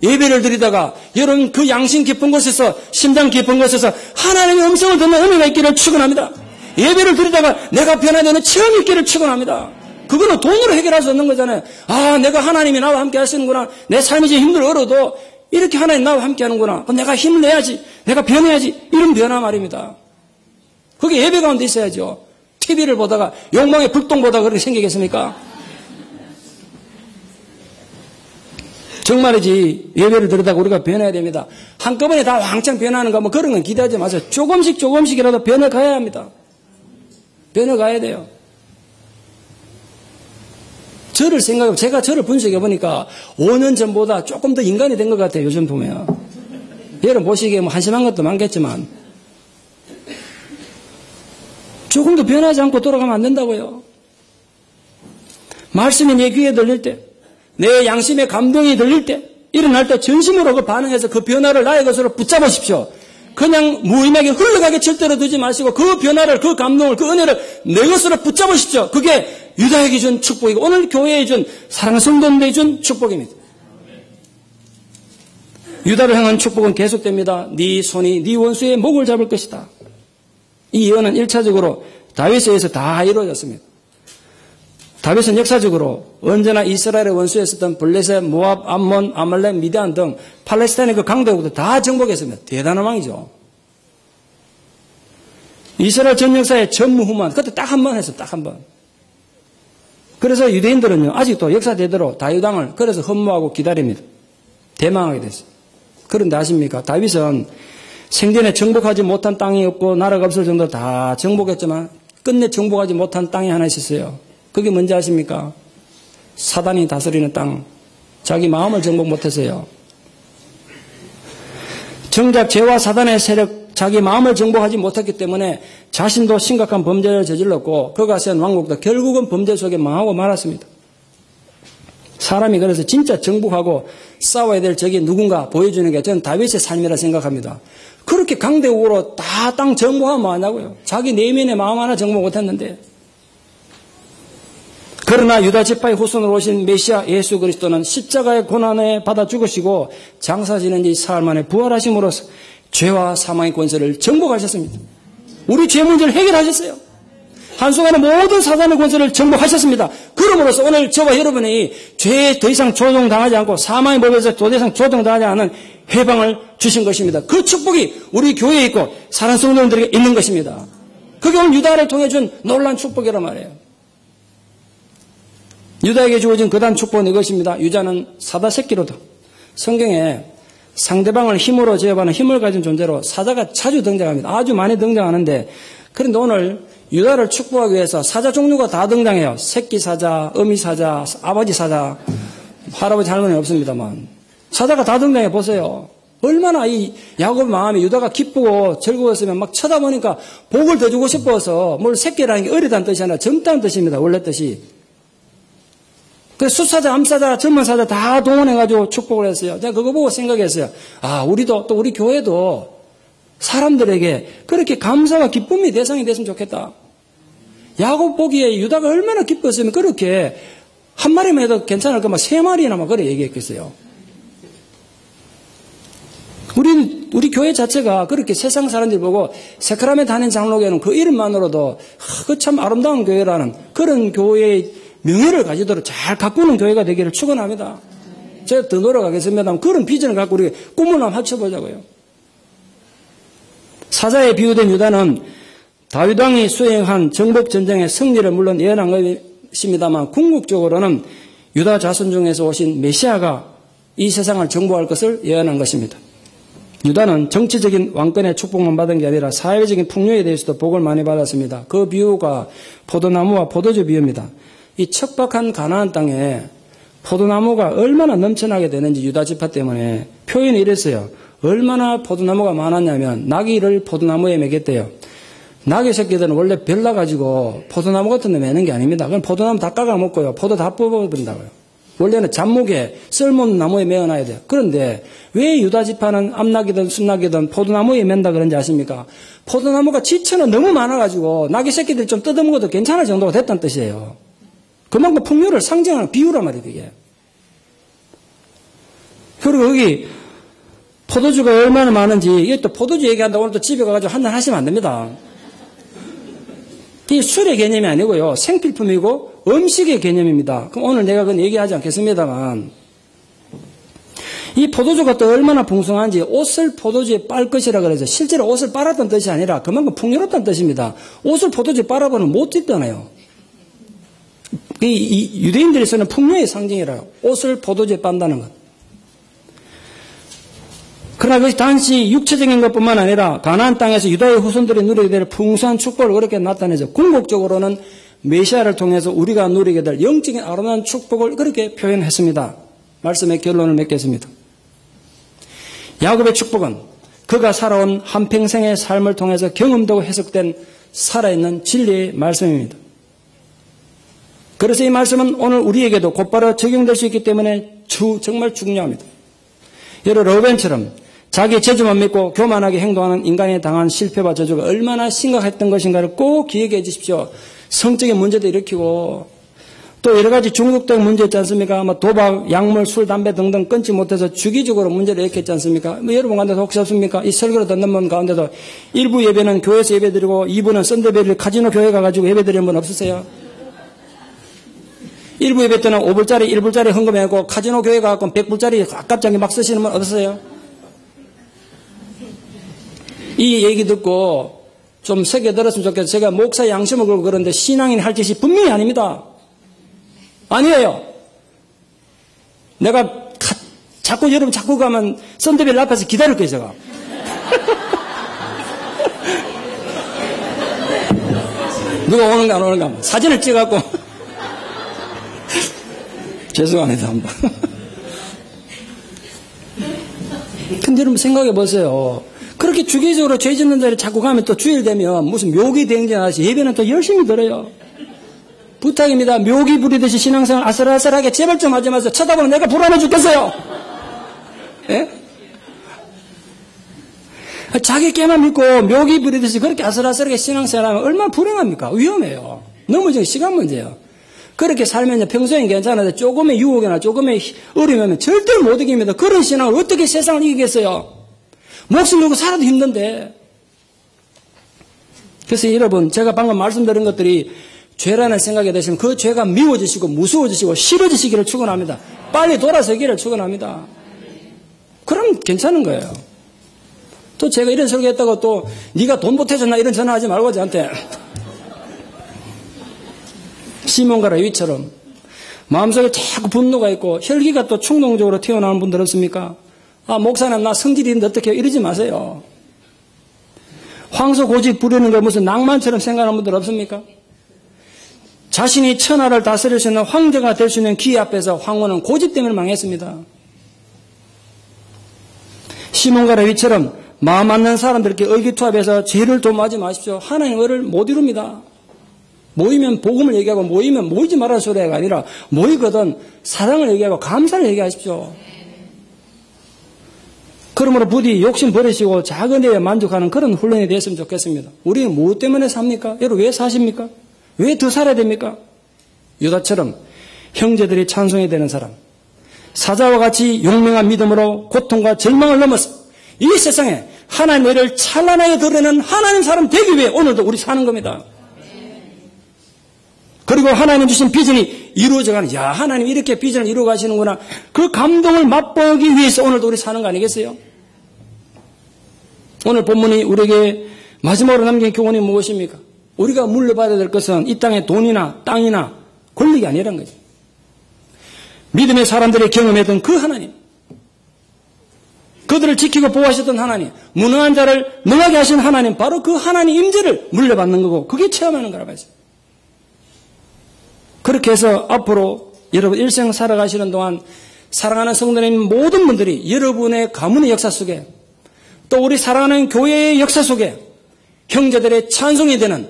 예배를 드리다가 여러분 그 양심 깊은 곳에서 심장 깊은 곳에서 하나님의 음성을 듣는 은혜가 있기를 축원합니다. 예배를 드리다가 내가 변화되는 체험이 있기를 축원합니다. 그거는 돈으로 해결할 수 없는 거잖아요. 아, 내가 하나님이 나와 함께 하시는구나. 내 삶이 좀 힘들어도 이렇게 하나님 나와 함께 하는구나. 그럼 내가 힘을 내야지. 내가 변해야지. 이런 변화 말입니다. 그게 예배 가운데 있어야죠. TV를 보다가 욕망의 불똥 보다가 그렇게 생기겠습니까? 정말이지 예배를 드리다가 우리가 변해야 됩니다. 한꺼번에 다 왕창 변하는 거 뭐 그런 건 기대하지 마세요. 조금씩이라도 변해가야 합니다. 변해가야 돼요. 제가 저를 분석해 보니까 5년 전보다 조금 더 인간이 된 것 같아요. 요즘 보면. 여러분 보시기에 뭐 한심한 것도 많겠지만 조금 더 변하지 않고 돌아가면 안 된다고요. 말씀이 내 귀에 들릴 때, 내 양심의 감동이 들릴 때, 일어날 때 전심으로 그 반응해서 그 변화를 나의 것으로 붙잡으십시오. 그냥 무의미하게 흘러가게 절대로 두지 마시고 그 변화를, 그 감동을, 그 은혜를 내 것으로 붙잡으십시오. 그게 유다에게 준 축복이고 오늘 교회에 준 사랑하는 성도들에게 준 축복입니다. 유다를 향한 축복은 계속됩니다. 네 손이 네 원수의 목을 잡을 것이다. 이 예언은 1차적으로 다윗에 의해서 다 이루어졌습니다. 다윗은 역사적으로 언제나 이스라엘의 원수였었던 블레셋, 모압, 암몬, 아말렉, 미디안 등 팔레스타인의 그 강대국도 다 정복했습니다. 대단한 왕이죠. 이스라엘 전 역사의 전무후무한 그때 딱 한 번 했어요. 딱 한 번. 그래서 유대인들은요 아직도 역사대대로 다윗 왕을 그래서 흠모하고 기다립니다. 대망하게 됐어요. 그런데 아십니까? 다윗은 생전에 정복하지 못한 땅이 없고 나라가 없을 정도로 다 정복했지만 끝내 정복하지 못한 땅이 하나 있었어요. 그게 뭔지 아십니까? 사단이 다스리는 땅. 자기 마음을 정복 못했어요. 정작 죄와 사단의 세력, 자기 마음을 정복하지 못했기 때문에 자신도 심각한 범죄를 저질렀고 그가 세운 왕국도 결국은 범죄 속에 망하고 말았습니다. 사람이 그래서 진짜 정복하고 싸워야 될 적이 누군가 보여주는 게 저는 다윗의 삶이라 생각합니다. 그렇게 강대국으로 다 땅 정복하면 뭐하냐고요. 자기 내면의 마음 하나 정복 못했는데. 그러나 유다 지파의 후손으로 오신 메시아 예수 그리스도는 십자가의 고난에 받아 죽으시고 장사지는 지 사흘 만에 부활하심으로써 죄와 사망의 권세를 정복하셨습니다. 우리 죄 문제를 해결하셨어요. 한순간에 모든 사단의 권세를 정복하셨습니다. 그러므로서 오늘 저와 여러분이 죄에 더 이상 조종당하지 않고 사망의 법에서 더 이상 조종당하지 않은 해방을 주신 것입니다. 그 축복이 우리 교회에 있고 사랑하는 성도들에게 있는 것입니다. 그게 오늘 유다를 통해 준 놀라운 축복이란 말이에요. 유다에게 주어진 그다음 축복은 이것입니다. 유다는 사다 새끼로다. 성경에 상대방을 힘으로 제압하는 힘을 가진 존재로 사자가 자주 등장합니다. 아주 많이 등장하는데 그런데 오늘 유다를 축복하기 위해서 사자 종류가 다 등장해요. 새끼 사자, 어미 사자, 아버지 사자, 할아버지 할머니 없습니다만 사자가 다 등장해 보세요. 얼마나 이 야곱 마음이 유다가 기쁘고 즐거웠으면 막 쳐다보니까 복을 더 주고 싶어서 뭘 새끼라는 게 어리다는 뜻이 아니라 젊다는 뜻입니다. 원래 뜻이. 그래서 숫사자, 암사자, 젊은 사자 다 동원해가지고 축복을 했어요. 제가 그거 보고 생각했어요. 아, 우리도 또 우리 교회도 사람들에게 그렇게 감사와 기쁨의 대상이 됐으면 좋겠다. 야곱 보기에 유다가 얼마나 기뻤으면 그렇게 한 마리만 해도 괜찮을 거면 세 마리나 막 그래 얘기했겠어요. 우리 교회 자체가 그렇게 세상 사람들 보고 세크라멘 다닌 장로교회는 그 이름만으로도 그 참 아름다운 교회라는 그런 교회의 명예를 가지도록 잘 가꾸는 교회가 되기를 축원합니다. 제가 더 노력하겠습니다. 그런 비전을 갖고 우리 꿈을 한번 합쳐보자고요. 사자에 비유된 유다는 다윗 왕이 수행한 정복 전쟁의 승리를 물론 예언한 것입니다만 궁극적으로는 유다 자손 중에서 오신 메시아가 이 세상을 정복할 것을 예언한 것입니다. 유다는 정치적인 왕권의 축복만 받은 게 아니라 사회적인 풍요에 대해서도 복을 많이 받았습니다. 그 비유가 포도나무와 포도주 비유입니다. 이 척박한 가나안 땅에 포도나무가 얼마나 넘쳐나게 되는지 유다 지파 때문에 표현이 이랬어요. 얼마나 포도나무가 많았냐면 나귀를 포도나무에 매겼대요. 나귀 새끼들은 원래 별나가지고 포도나무 같은 데 매는 게 아닙니다. 그럼 포도나무 다 깎아먹고요. 포도 다 뽑아버린다고요. 원래는 잡목에 쓸모없는 나무에 매어놔야 돼요. 그런데 왜 유다 지파는 암나귀든 순나귀든 포도나무에 맨다 그런지 아십니까? 포도나무가 지천은 너무 많아가지고 나귀 새끼들 좀 뜯어먹어도 괜찮을 정도가 됐다는 뜻이에요. 그만큼 풍요를 상징하는 비유란 말이에요, 이게. 그리고 여기 포도주가 얼마나 많은지, 이게 또 포도주 얘기한다고 오늘 또 집에 가가지고 한잔 하시면 안 됩니다. 이 술의 개념이 아니고요, 생필품이고 음식의 개념입니다. 그럼 오늘 내가 그건 얘기하지 않겠습니다만, 이 포도주가 또 얼마나 풍성한지 옷을 포도주에 빨 것이라 그래서 실제로 옷을 빨았던 뜻이 아니라 그만큼 풍요롭다는 뜻입니다. 옷을 포도주에 빨아보면 못 입잖아요. 이 유대인들이 쓰는 풍요의 상징이라요. 옷을 포도주에 빤다는 것. 그러나 그것이 단지 육체적인 것뿐만 아니라 가나안 땅에서 유다의 후손들이 누리게 될 풍성한 축복을 그렇게 나타내죠. 궁극적으로는 메시아를 통해서 우리가 누리게 될 영적인 아름다운 축복을 그렇게 표현했습니다. 말씀의 결론을 맺겠습니다. 야곱의 축복은 그가 살아온 한평생의 삶을 통해서 경험되고 해석된 살아있는 진리의 말씀입니다. 그래서 이 말씀은 오늘 우리에게도 곧바로 적용될 수 있기 때문에 정말 중요합니다. 여러분, 러벤처럼 자기 재주만 믿고 교만하게 행동하는 인간에 당한 실패와 저주가 얼마나 심각했던 것인가를 꼭 기억해 주십시오. 성적인 문제도 일으키고 또 여러 가지 중독적 문제 있지 않습니까? 도박, 약물, 술, 담배 등등 끊지 못해서 주기적으로 문제를 일으켰지 않습니까? 여러분 가운데서 혹시 없습니까? 이 설교를 듣는 분 가운데도 일부 예배는 교회에서 예배드리고 2부는 썬데이를 카지노 교회 가가지고 예배드리는 분 없으세요? 일부 예배 때는 5불짜리, 1불짜리 헌금해고 카지노 교회 가고 100불짜리 아깝지 않게 막 쓰시는 분 없으세요? 이 얘기 듣고 좀 새겨 들었으면 좋겠어요. 제가 목사 양심을 걸고 그러는데 신앙인이 할 짓이 분명히 아닙니다. 아니에요. 내가 자꾸 여러분 자꾸 가면 썬데벨 앞에서 기다릴 거예요, 제가. 누가 오는가 안 오는가 사진을 찍어갖고 죄송합니다 한번. 근데 여러분 생각해 보세요. 그렇게 주기적으로 죄 짓는 자리에 자꾸 가면 또 주일 되면 무슨 묘기 대행전하시 예배는 또 열심히 들어요. 부탁입니다. 묘기 부리듯이 신앙생활 아슬아슬하게 제발 좀 하지 마세요. 쳐다보면 내가 불안해 죽겠어요. 예? 자기 깨만 믿고 묘기 부리듯이 그렇게 아슬아슬하게 신앙생활하면 얼마나 불행합니까? 위험해요. 넘어지는 시간 문제예요. 그렇게 살면 평소엔 괜찮은데 조금의 유혹이나 조금의 어려움이면 절대로 못 이깁니다. 그런 신앙을 어떻게 세상을 이기겠어요? 목숨 걸고 살아도 힘든데. 그래서 여러분 제가 방금 말씀드린 것들이 죄라는 생각이 드시면 그 죄가 미워지시고 무서워지시고 싫어지시기를 축원합니다. 빨리 돌아서기를 축원합니다. 그럼 괜찮은 거예요. 또 제가 이런 설교했다고 또 네가 돈 보태줬나 이런 전화하지 말고 저한테. 시몬과 레위처럼 마음속에 자꾸 분노가 있고 혈기가 또 충동적으로 튀어나오는 분들 없습니까? 아, 목사님 나 성질이 있는데 어떻게 해요? 이러지 마세요. 황소 고집 부리는 게 무슨 낭만처럼 생각하는 분들 없습니까? 자신이 천하를 다스릴 수 있는 황제가 될 수 있는 기회 앞에서 황후는 고집 때문에 망했습니다. 시몬과 레위처럼 마음 맞는 사람들께 의기투합해서 죄를 도모하지 마십시오. 하나님 의를 못 이룹니다. 모이면 복음을 얘기하고 모이면 모이지 말라는 소리가 아니라 모이거든 사랑을 얘기하고 감사를 얘기하십시오. 그러므로 부디 욕심 버리시고 작은 데에 만족하는 그런 훈련이 됐으면 좋겠습니다. 우리는 무엇 때문에 삽니까? 여러분 왜 사십니까? 왜 더 살아야 됩니까? 유다처럼 형제들이 찬송해야 되는 사람, 사자와 같이 용맹한 믿음으로 고통과 절망을 넘어서 이 세상에 하나님의 의를 찬란하게 드러내는 하나님 사람 되기 위해 오늘도 우리 사는 겁니다. 그리고 하나님 주신 비전이 이루어져가는, 야, 하나님 이렇게 비전을 이루어 가시는구나. 그 감동을 맛보기 위해서 오늘도 우리 사는 거 아니겠어요? 오늘 본문이 우리에게 마지막으로 남긴 교훈이 무엇입니까? 우리가 물려받아야 될 것은 이 땅의 돈이나 땅이나 권력이 아니라는 거죠. 믿음의 사람들이 경험했던 그 하나님, 그들을 지키고 보호하셨던 하나님, 무능한 자를 능하게 하신 하나님, 바로 그 하나님 임재를 물려받는 거고 그게 체험하는 거라고 했어요. 그렇게 해서 앞으로 여러분 일생 살아가시는 동안 사랑하는 성도님 모든 분들이 여러분의 가문의 역사 속에 또 우리 사랑하는 교회의 역사 속에 형제들의 찬송이 되는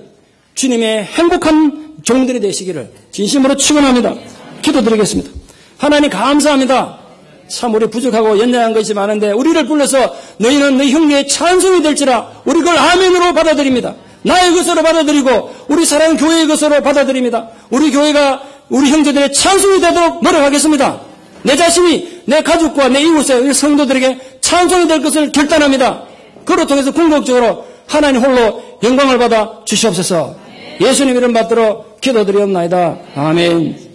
주님의 행복한 종들이 되시기를 진심으로 축원합니다. 기도드리겠습니다. 하나님 감사합니다. 참 우리 부족하고 연약한 것이 많은데 우리를 불러서 너희는 너희 형제의 찬송이 될지라 우리 그걸 아멘으로 받아들입니다. 나의 것으로 받아들이고 우리 사랑하는 교회의 것으로 받아들입니다. 우리 교회가 우리 형제들의 찬송이 되도록 노력하겠습니다. 내 자신이 내 가족과 내 이웃의 성도들에게 찬송이 될 것을 결단합니다. 그로 통해서 궁극적으로 하나님 홀로 영광을 받아 주시옵소서. 예수님 이름 받들어 기도드리옵나이다. 아멘.